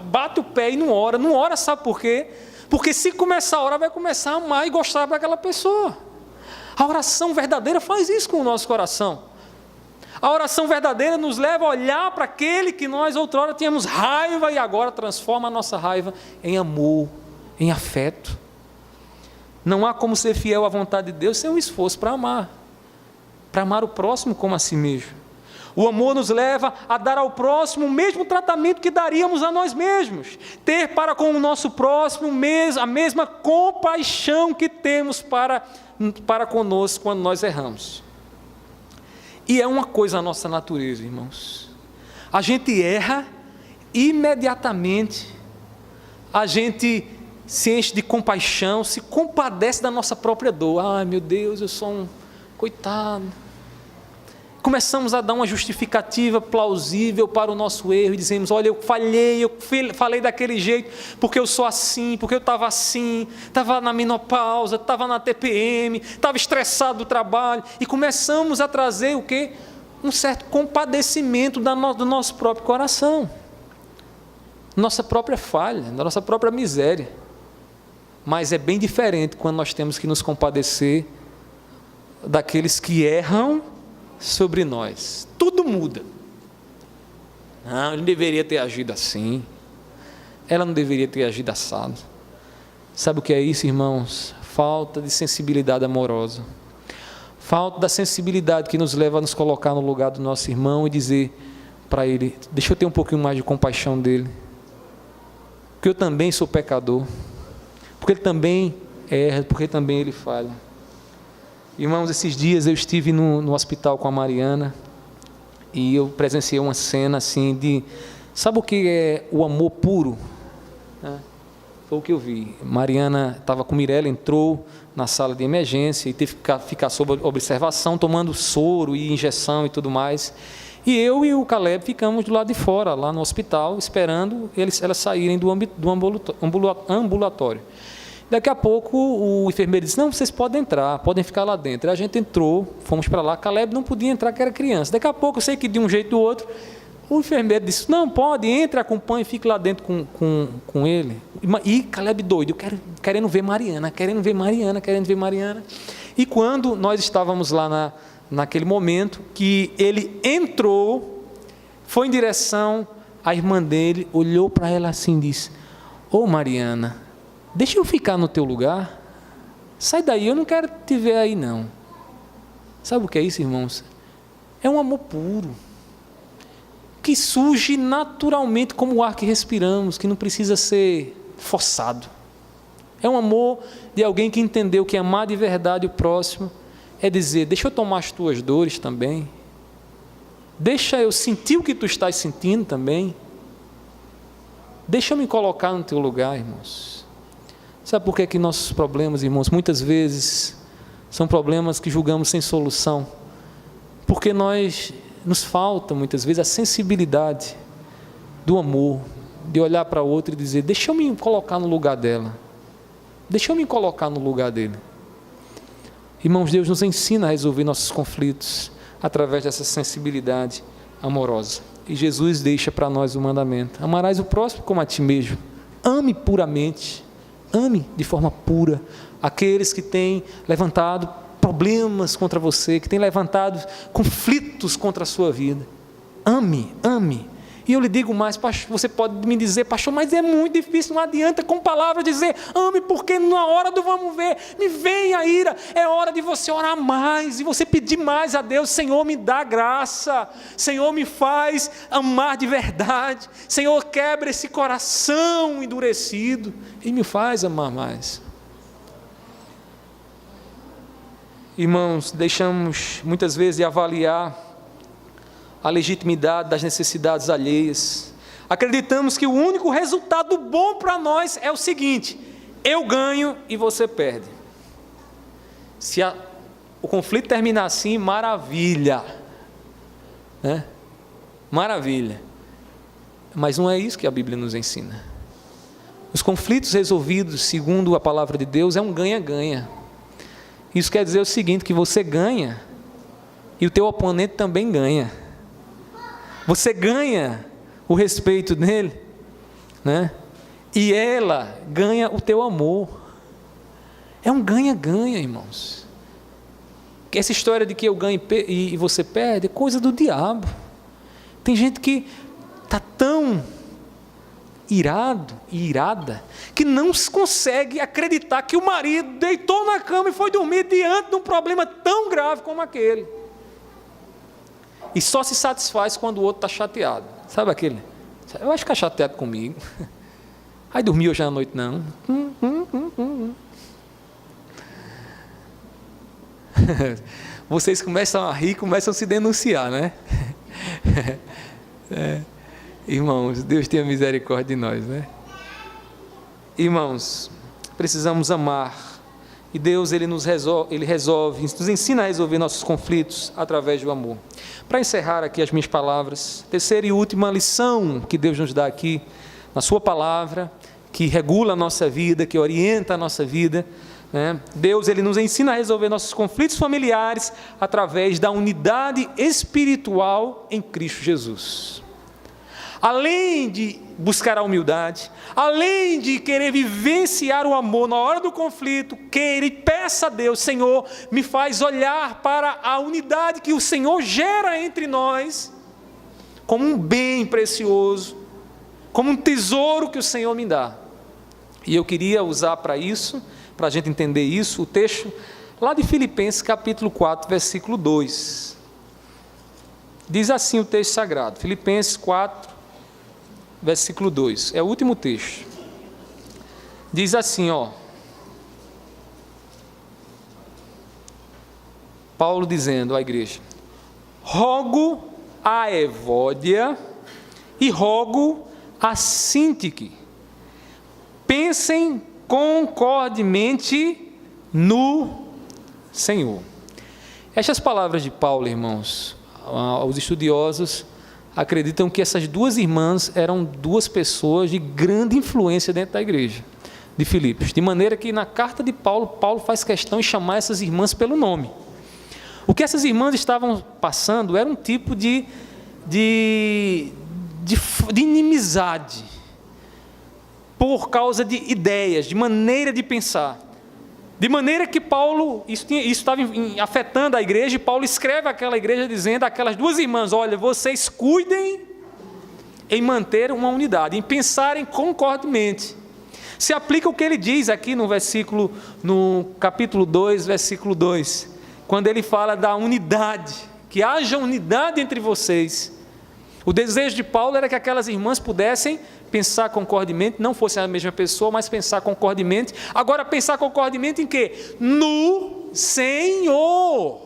bate o pé e não ora, sabe por quê? Porque se começar a orar, vai começar a amar e gostar daquela pessoa. A oração verdadeira faz isso com o nosso coração. A oração verdadeira nos leva a olhar para aquele que nós outrora tínhamos raiva e agora transforma a nossa raiva em amor, em afeto. Não há como ser fiel à vontade de Deus sem um esforço para amar o próximo como a si mesmo. O amor nos leva a dar ao próximo o mesmo tratamento que daríamos a nós mesmos, ter para com o nosso próximo a mesma compaixão que temos para conosco quando nós erramos. E é uma coisa a nossa natureza, irmãos. A gente erra, imediatamente a gente se enche de compaixão, se compadece da nossa própria dor. Ai, meu Deus, eu sou um coitado. Começamos a dar uma justificativa plausível para o nosso erro e dizemos: olha, eu falei daquele jeito porque eu sou assim, porque eu estava assim, estava na menopausa, estava na TPM, estava estressado do trabalho, e começamos a trazer o quê? Um certo compadecimento do nosso próprio coração, nossa própria falha, da nossa própria miséria. Mas é bem diferente quando nós temos que nos compadecer daqueles que erram sobre nós. Tudo muda. Não, ele deveria ter agido assim, ela não deveria ter agido assado. Sabe o que é isso, irmãos? Falta de sensibilidade amorosa, falta da sensibilidade que nos leva a nos colocar no lugar do nosso irmão e dizer para ele: deixa eu ter um pouquinho mais de compaixão dele, porque eu também sou pecador, porque ele também erra, porque também ele falha. Irmãos, esses dias eu estive no hospital com a Mariana e eu presenciei uma cena assim de... Sabe o que é o amor puro? Foi o que eu vi. Mariana estava com Mirella, entrou na sala de emergência e teve que ficar sob observação, tomando soro e injeção e tudo mais. E eu e o Caleb ficamos do lado de fora, lá no hospital, esperando elas saírem do ambulatório. Daqui a pouco o enfermeiro disse: não, vocês podem entrar, podem ficar lá dentro. A gente entrou, fomos para lá. Caleb não podia entrar, que era criança. Daqui a pouco, eu sei que de um jeito ou do outro, o enfermeiro disse: não, pode, entre, acompanhe, fique lá dentro com ele. E Caleb doido, querendo ver Mariana. E quando nós estávamos lá naquele momento, que ele entrou, foi em direção à irmã dele, olhou para ela assim e disse: ô Mariana, deixa eu ficar no teu lugar, sai daí, eu não quero te ver aí não. Sabe o que é isso, irmãos? É um amor puro, que surge naturalmente como o ar que respiramos, que não precisa ser forçado. É um amor de alguém que entendeu que amar de verdade o próximo é dizer: deixa eu tomar as tuas dores também, Deixa eu sentir o que tu estás sentindo também. Deixa eu me colocar no teu lugar, irmãos. Sabe por que nossos problemas, irmãos, muitas vezes são problemas que julgamos sem solução? Porque nos falta muitas vezes a sensibilidade do amor, de olhar para o outro e dizer: deixa eu me colocar no lugar dela, deixa eu me colocar no lugar dele. Irmãos, Deus nos ensina a resolver nossos conflitos através dessa sensibilidade amorosa. E Jesus deixa para nós o mandamento: amarás o próximo como a ti mesmo. Ame puramente, ame de forma pura aqueles que têm levantado problemas contra você, que têm levantado conflitos contra a sua vida. Ame, ame. E eu lhe digo mais, pastor, você pode me dizer: pastor, mas é muito difícil, não adianta com palavras dizer ame, porque na hora do vamos ver, me vem a ira. É hora de você orar mais, e você pedir mais a Deus: Senhor, me dá graça, Senhor, me faz amar de verdade, Senhor, quebra esse coração endurecido e me faz amar mais. Irmãos, deixamos muitas vezes de avaliar a legitimidade das necessidades alheias. Acreditamos que o único resultado bom para nós é o seguinte: eu ganho e você perde. Se o conflito terminar assim, maravilha, né? Maravilha. Mas não é isso que a Bíblia nos ensina. Os conflitos resolvidos segundo a palavra de Deus é um ganha-ganha. Isso quer dizer o seguinte: que você ganha e o teu oponente também ganha. Você ganha o respeito dele, né? E ela ganha o teu amor. É um ganha-ganha, irmãos. Essa história de que eu ganho e você perde é coisa do diabo. Tem gente que está tão irado e irada que não consegue acreditar que o marido deitou na cama e foi dormir diante de um problema tão grave como aquele. E só se satisfaz quando o outro está chateado. Sabe aquele? Eu acho que está chateado comigo. Aí dormiu hoje à noite, não. Vocês começam a rir, começam a se denunciar, né? Irmãos, Deus tenha misericórdia de nós, né? Irmãos, precisamos amar. E Deus, Ele nos ensina a resolver nossos conflitos através do amor. Para encerrar aqui as minhas palavras, terceira e última lição que Deus nos dá aqui, na sua palavra, que regula a nossa vida, que orienta a nossa vida, né? Deus, Ele nos ensina a resolver nossos conflitos familiares através da unidade espiritual em Cristo Jesus. Além de buscar a humildade, além de querer vivenciar o amor na hora do conflito, queira e peça a Deus: Senhor, me faz olhar para a unidade que o Senhor gera entre nós, como um bem precioso, como um tesouro que o Senhor me dá. E eu queria usar para isso, para a gente entender isso, o texto lá de Filipenses capítulo 4, versículo 2. Diz assim o texto sagrado, Filipenses 4, versículo 2, é o último texto. Diz assim, Paulo dizendo à igreja: rogo a Evódia e rogo a Síntique, pensem concordemente no Senhor. Estas palavras de Paulo, irmãos, os estudiosos acreditam que essas duas irmãs eram duas pessoas de grande influência dentro da igreja de Filipos, de maneira que na carta de Paulo, Paulo faz questão de chamar essas irmãs pelo nome. O que essas irmãs estavam passando era um tipo de inimizade, por causa de ideias, de maneira de pensar. De maneira que Paulo, isso estava afetando a igreja, e Paulo escreve àquela igreja dizendo àquelas duas irmãs: olha, vocês cuidem em manter uma unidade, em pensarem concordemente. Se aplica o que ele diz aqui no capítulo 2, versículo 2, quando ele fala da unidade, que haja unidade entre vocês. O desejo de Paulo era que aquelas irmãs pudessem pensar concordemente, não fossem a mesma pessoa, mas pensar concordemente. Agora, pensar concordemente em quê? No Senhor.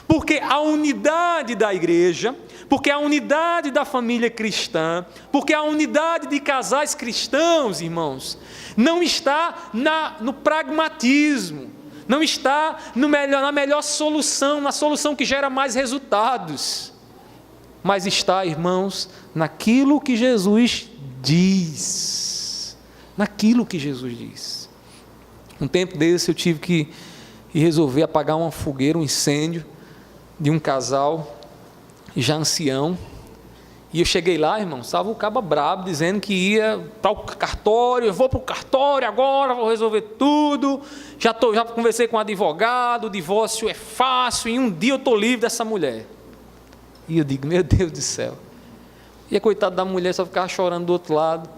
porque a unidade da igreja, porque a unidade da família cristã, porque a unidade de casais cristãos, irmãos, não está no pragmatismo, não está na melhor solução, na solução que gera mais resultados, mas está, irmãos, naquilo que Jesus diz, naquilo que Jesus diz. Um tempo desse eu tive que resolver apagar uma fogueira, um incêndio de um casal já ancião, e eu cheguei lá, irmão, estava o caba brabo, dizendo que ia para o cartório, eu vou para o cartório agora, vou resolver tudo, já conversei com o advogado, o divórcio é fácil, em um dia eu estou livre dessa mulher. E eu digo, meu Deus do céu, e a coitada da mulher só ficava chorando do outro lado,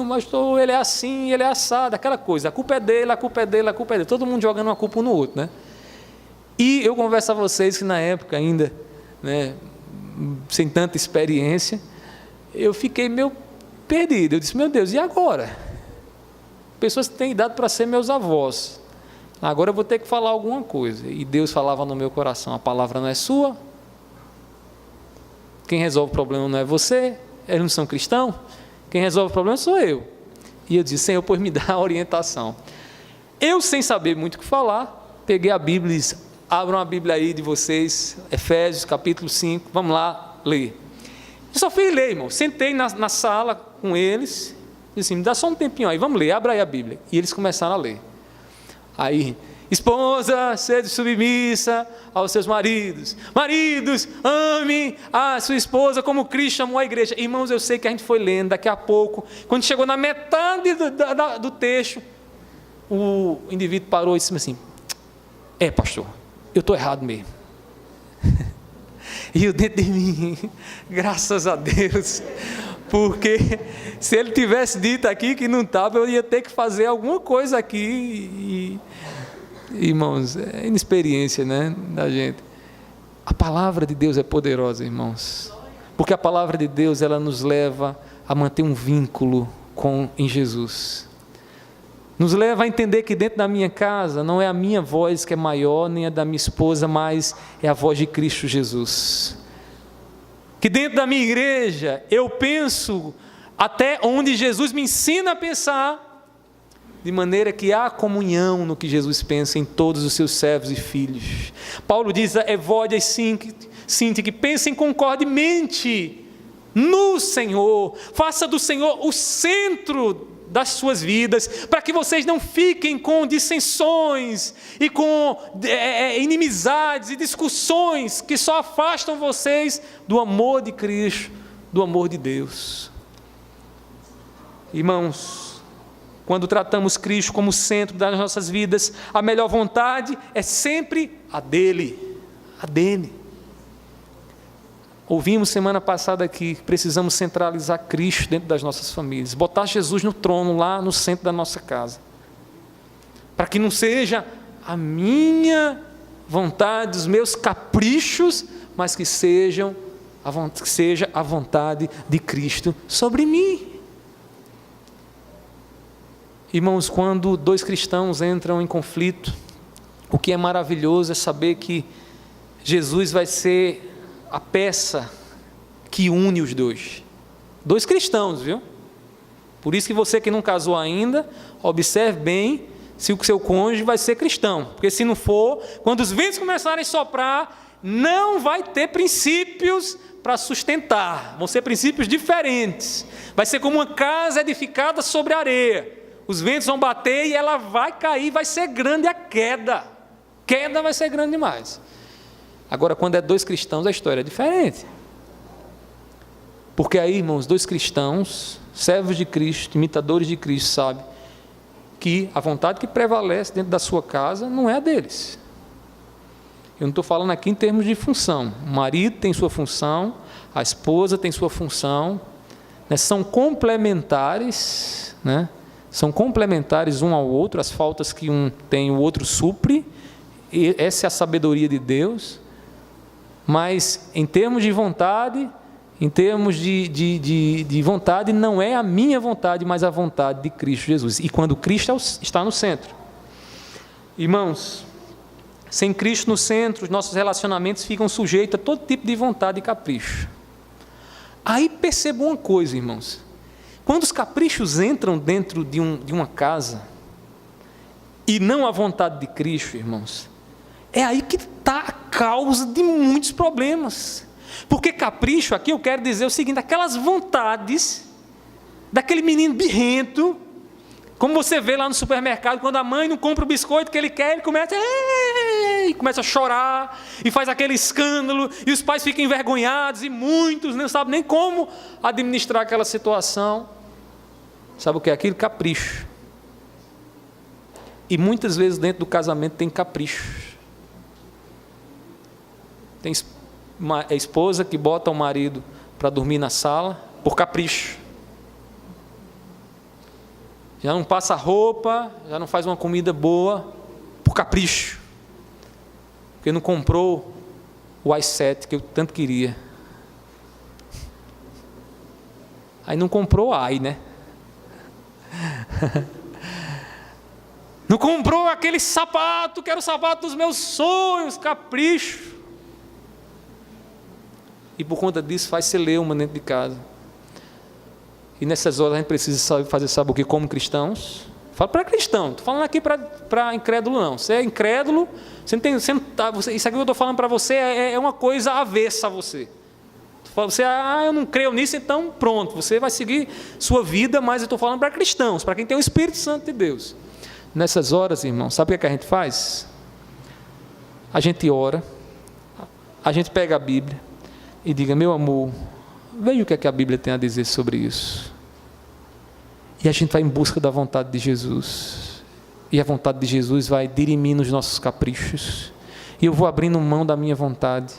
mas ele é assim, ele é assado, aquela coisa, a culpa é dele, a culpa é dele, a culpa é dele, todo mundo jogando uma culpa um no outro, né? E eu converso a vocês que na época ainda, né, sem tanta experiência, eu fiquei meio perdido. Eu disse, meu Deus, e agora? Pessoas que têm idade para ser meus avós, agora eu vou ter que falar alguma coisa. E Deus falava no meu coração, a palavra não é sua, quem resolve o problema não é você, eles não são cristãos, quem resolve o problema sou eu. E eu disse, Senhor, pois me dá a orientação. Eu, sem saber muito o que falar, peguei a Bíblia e disse, abram a Bíblia aí de vocês, Efésios capítulo 5, vamos lá ler. Eu só fui ler, irmão, sentei na sala com eles, disse assim, me dá só um tempinho aí, vamos ler, abra aí a Bíblia. E eles começaram a ler. Aí, esposa, sede submissa aos seus maridos. Maridos, ame a sua esposa como Cristo chamou a igreja. Irmãos, eu sei que a gente foi lendo, daqui a pouco, quando chegou na metade do texto, o indivíduo parou e disse assim, pastor, eu estou errado mesmo. E eu dentro de mim, graças a Deus, porque se ele tivesse dito aqui que não estava, eu ia ter que fazer alguma coisa aqui. Irmãos, é inexperiência, né, da gente. A palavra de Deus é poderosa, irmãos, porque a palavra de Deus, ela nos leva a manter um vínculo em Jesus. Nos leva a entender que dentro da minha casa não é a minha voz que é maior, nem a da minha esposa, mas é a voz de Cristo Jesus. Que dentro da minha igreja eu penso até onde Jesus me ensina a pensar, de maneira que há comunhão no que Jesus pensa em todos os seus servos e filhos. Paulo diz a Evódia e Sinti que pensem concordemente no Senhor, faça do Senhor o centro das suas vidas, para que vocês não fiquem com dissensões e com inimizades e discussões que só afastam vocês do amor de Cristo, do amor de Deus. Irmãos, quando tratamos Cristo como centro das nossas vidas, a melhor vontade é sempre a dele, a dele. Ouvimos semana passada aqui que precisamos centralizar Cristo dentro das nossas famílias, botar Jesus no trono lá no centro da nossa casa, para que não seja a minha vontade, os meus caprichos, mas que seja a vontade de Cristo sobre mim. Irmãos, quando dois cristãos entram em conflito, o que é maravilhoso é saber que Jesus vai ser a peça que une os dois. Dois cristãos, viu? Por isso que você que não casou ainda, observe bem se o seu cônjuge vai ser cristão. Porque se não for, quando os ventos começarem a soprar, não vai ter princípios para sustentar. Vão ser princípios diferentes. Vai ser como uma casa edificada sobre areia. Os ventos vão bater e ela vai cair, vai ser grande a queda. A queda vai ser grande demais. Agora, quando é dois cristãos, a história é diferente. Porque aí, irmãos, dois cristãos, servos de Cristo, imitadores de Cristo, sabem que a vontade que prevalece dentro da sua casa não é a deles. Eu não estou falando aqui em termos de função. O marido tem sua função, a esposa tem sua função, né? São complementares, né? São complementares um ao outro, as faltas que um tem, o outro supre, e essa é a sabedoria de Deus. Mas em termos de vontade, vontade, não é a minha vontade, mas a vontade de Cristo Jesus. E quando Cristo está no centro. Irmãos, Sem Cristo no centro, os nossos relacionamentos ficam sujeitos a todo tipo de vontade e capricho. Aí percebam uma coisa, irmãos. Quando os caprichos entram dentro de uma casa, e não a vontade de Cristo, irmãos, é aí que está a causa de muitos problemas. Porque capricho, aqui eu quero dizer o seguinte, aquelas vontades daquele menino birrento, como você vê lá no supermercado, quando a mãe não compra o biscoito que ele quer, ele começa a chorar, e faz aquele escândalo, e os pais ficam envergonhados, e muitos não sabem nem como administrar aquela situação. Sabe o que é aquilo? Capricho. E muitas vezes dentro do casamento tem capricho. Tem a esposa que bota o marido para dormir na sala por capricho. Já não passa roupa, já não faz uma comida boa por capricho. Porque não comprou o i7 que eu tanto queria. Aí não comprou o i, né? Não comprou aquele sapato, que era o sapato dos meus sonhos, capricho. E por conta disso faz celeuma dentro de casa. E nessas horas a gente precisa fazer, sabe o que, como cristãos? Falo para cristão, não estou falando aqui para incrédulo não. Você é incrédulo, isso aqui que eu estou falando para você é uma coisa avessa a você. Você, eu não creio nisso, então pronto, você vai seguir sua vida, mas eu estou falando para cristãos, para quem tem o Espírito Santo de Deus. Nessas horas, irmão, sabe o que a gente faz? A gente ora, a gente pega a Bíblia e diga, meu amor, veja o que é que a Bíblia tem a dizer sobre isso. E a gente vai em busca da vontade de Jesus. E a vontade de Jesus vai dirimindo os nossos caprichos. E eu vou abrindo mão da minha vontade.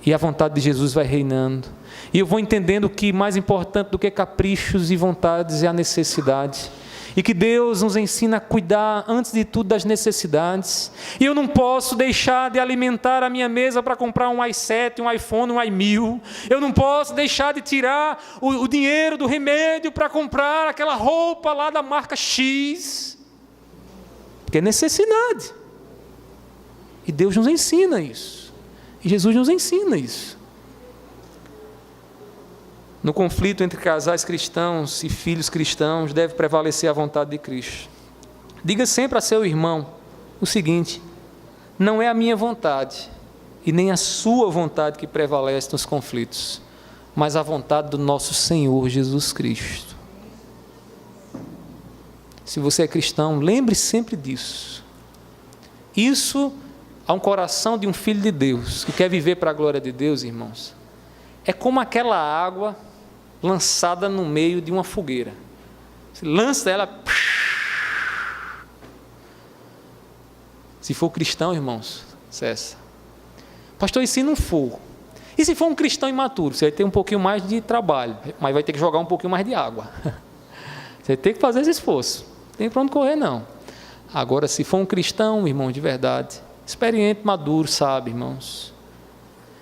E a vontade de Jesus vai reinando. E eu vou entendendo que mais importante do que caprichos e vontades é a necessidade. E que Deus nos ensina a cuidar, antes de tudo, das necessidades. E eu não posso deixar de alimentar a minha mesa para comprar um i7, um iPhone, um i1000. Eu não posso deixar de tirar o dinheiro do remédio para comprar aquela roupa lá da marca X. Porque é necessidade. E Deus nos ensina isso. E Jesus nos ensina isso. No conflito entre casais cristãos e filhos cristãos, deve prevalecer a vontade de Cristo. Diga sempre a seu irmão o seguinte: não é a minha vontade e nem a sua vontade que prevalece nos conflitos, mas a vontade do nosso Senhor Jesus Cristo. Se você é cristão, lembre sempre disso. Isso, a um coração de um filho de Deus, que quer viver para a glória de Deus, irmãos, é como aquela água lançada no meio de uma fogueira. Você lança ela. Se for cristão, irmãos, cessa. Pastor, e se não for? E se for um cristão imaturo? Você vai ter um pouquinho mais de trabalho, mas vai ter que jogar um pouquinho mais de água. Você vai ter que fazer esse esforço. Não tem para onde correr, não. Agora, se for um cristão, irmão, de verdade, experiente, maduro, sabe, irmãos,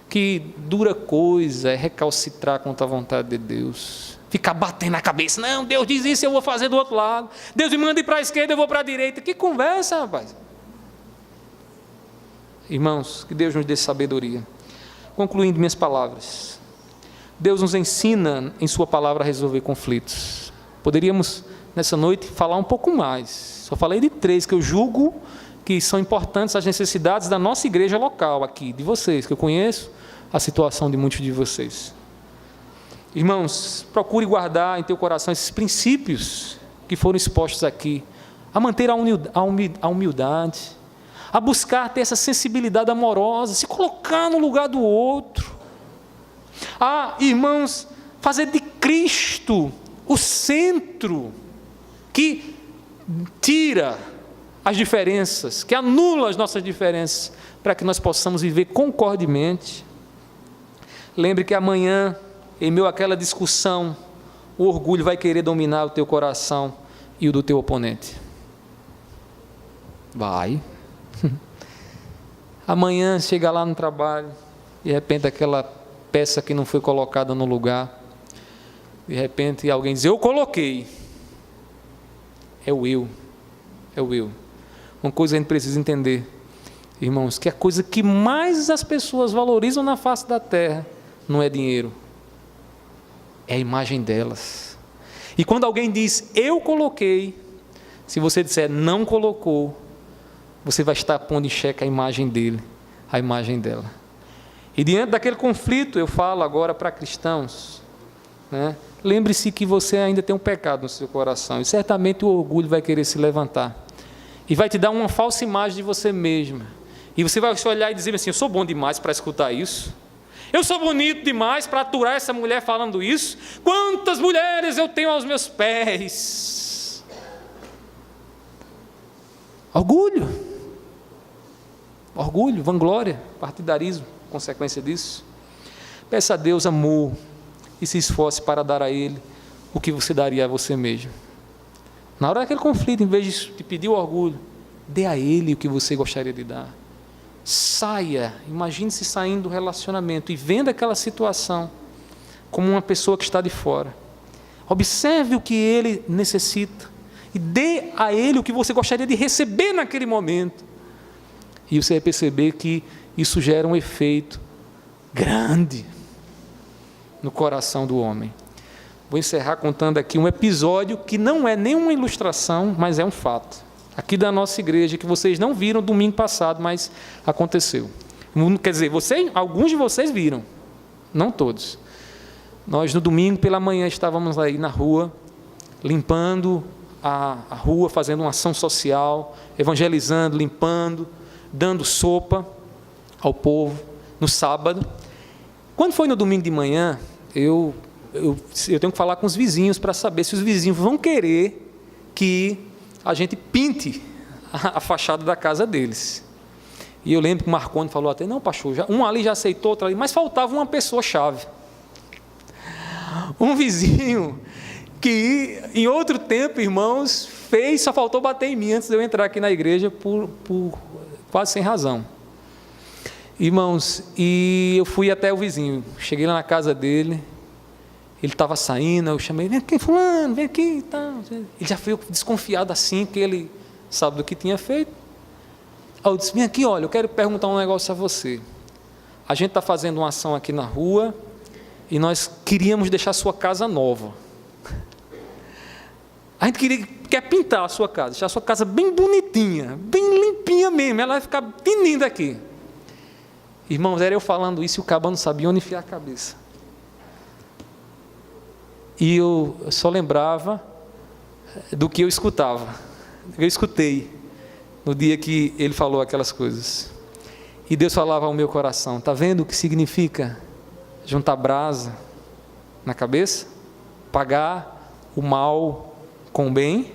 que dura coisa é recalcitrar contra a vontade de Deus, ficar batendo na cabeça, não, Deus diz isso, eu vou fazer do outro lado, Deus me manda ir para a esquerda, eu vou para a direita. Que conversa, rapaz. Irmãos, que Deus nos dê sabedoria. Concluindo minhas palavras, Deus nos ensina em sua palavra a resolver conflitos. Poderíamos nessa noite falar um pouco mais, só falei de 3 que eu julgo que são importantes, as necessidades da nossa igreja local aqui, de vocês, que eu conheço a situação de muitos de vocês. Irmãos, procure guardar em teu coração esses princípios que foram expostos aqui, a manter a humildade, a buscar ter essa sensibilidade amorosa, se colocar no lugar do outro, a, irmãos, fazer de Cristo o centro que tira as diferenças, que anula as nossas diferenças, para que nós possamos viver concordemente. Lembre que amanhã, em meio àquela discussão, o orgulho vai querer dominar o teu coração e o do teu oponente. Vai. Amanhã chega lá no trabalho, de repente aquela peça que não foi colocada no lugar, de repente alguém diz, eu coloquei. É o eu. Uma coisa a gente precisa entender, irmãos, que a coisa que mais as pessoas valorizam na face da terra não é dinheiro, é a imagem delas. E quando alguém diz, eu coloquei, se você disser, não colocou, você vai estar pondo em xeque a imagem dele, a imagem dela. E diante daquele conflito, eu falo agora para cristãos, né? Lembre-se que você ainda tem um pecado no seu coração, e certamente o orgulho vai querer se levantar, e vai te dar uma falsa imagem de você mesma, e você vai se olhar e dizer assim, eu sou bom demais para escutar isso, eu sou bonito demais para aturar essa mulher falando isso, quantas mulheres eu tenho aos meus pés. Orgulho, vanglória, partidarismo, consequência disso. Peça a Deus amor e se esforce para dar a Ele o que você daria a você mesmo. Na hora daquele conflito, em vez de te pedir o orgulho, dê a Ele o que você gostaria de dar. Saia, imagine-se saindo do relacionamento e vendo aquela situação como uma pessoa que está de fora. Observe o que ele necessita e dê a ele o que você gostaria de receber naquele momento. E você vai perceber que isso gera um efeito grande no coração do homem. Vou encerrar contando aqui um episódio que não é nenhuma ilustração, mas é um fato. Aqui da nossa igreja, que vocês não viram domingo passado, mas aconteceu. Quer dizer, alguns de vocês viram, não todos. Nós no domingo pela manhã estávamos aí na rua, limpando a rua, fazendo uma ação social, evangelizando, limpando, dando sopa ao povo no sábado. Quando foi no domingo de manhã, eu tenho que falar com os vizinhos para saber se os vizinhos vão querer que a gente pinte a fachada da casa deles. E eu lembro que o Marconi falou até, não, pastor, um ali já aceitou, outro ali, mas faltava uma pessoa-chave. Um vizinho que, em outro tempo, irmãos, só faltou bater em mim antes de eu entrar aqui na igreja, por quase sem razão. Irmãos, e eu fui até o vizinho, cheguei lá na casa dele, ele estava saindo, eu chamei, vem aqui fulano, vem aqui, tá. Ele já foi desconfiado assim, porque ele sabe do que tinha feito. Aí eu disse, vem aqui, olha, eu quero perguntar um negócio a você. A gente está fazendo uma ação aqui na rua, e nós queríamos deixar a sua casa nova. A gente quer pintar a sua casa, deixar a sua casa bem bonitinha, bem limpinha mesmo, ela vai ficar bem linda aqui. Irmãos, era eu falando isso e o cabo não sabia onde enfiar a cabeça. E eu só lembrava do que eu escutava. Eu escutei no dia que ele falou aquelas coisas. E Deus falava ao meu coração, está vendo o que significa juntar brasa na cabeça? Pagar o mal com o bem?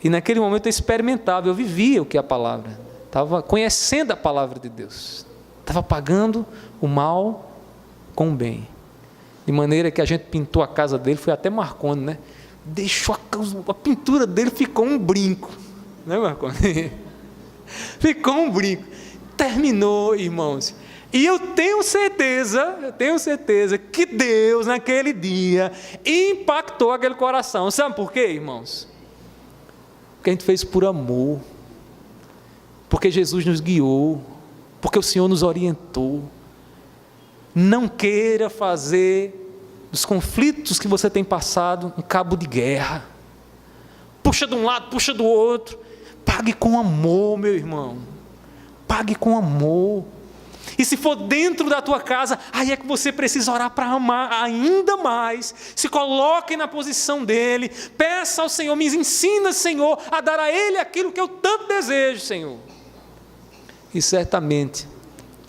E naquele momento eu experimentava, eu vivia o que é a palavra. Estava conhecendo a palavra de Deus. Estava pagando o mal com o bem. De maneira que a gente pintou a casa dele, foi até Marconi, né? Deixou a pintura dele, ficou um brinco. Né, Marconi? Ficou um brinco. Terminou, irmãos. E eu tenho certeza que Deus, naquele dia, impactou aquele coração. Sabe por quê, irmãos? Porque a gente fez por amor. Porque Jesus nos guiou. Porque o Senhor nos orientou. Não queira fazer dos conflitos que você tem passado um cabo de guerra. Puxa de um lado, puxa do outro. Pague com amor, meu irmão. Pague com amor. E se for dentro da tua casa, aí é que você precisa orar para amar ainda mais. Se coloque na posição dele. Peça ao Senhor, me ensina, Senhor, a dar a ele aquilo que eu tanto desejo, Senhor. E certamente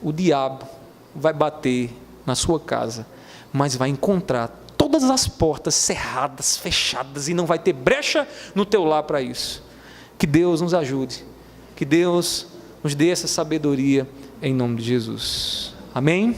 o diabo vai bater na sua casa, mas vai encontrar todas as portas cerradas, fechadas, e não vai ter brecha no teu lar para isso. Que Deus nos ajude, que Deus nos dê essa sabedoria em nome de Jesus. Amém?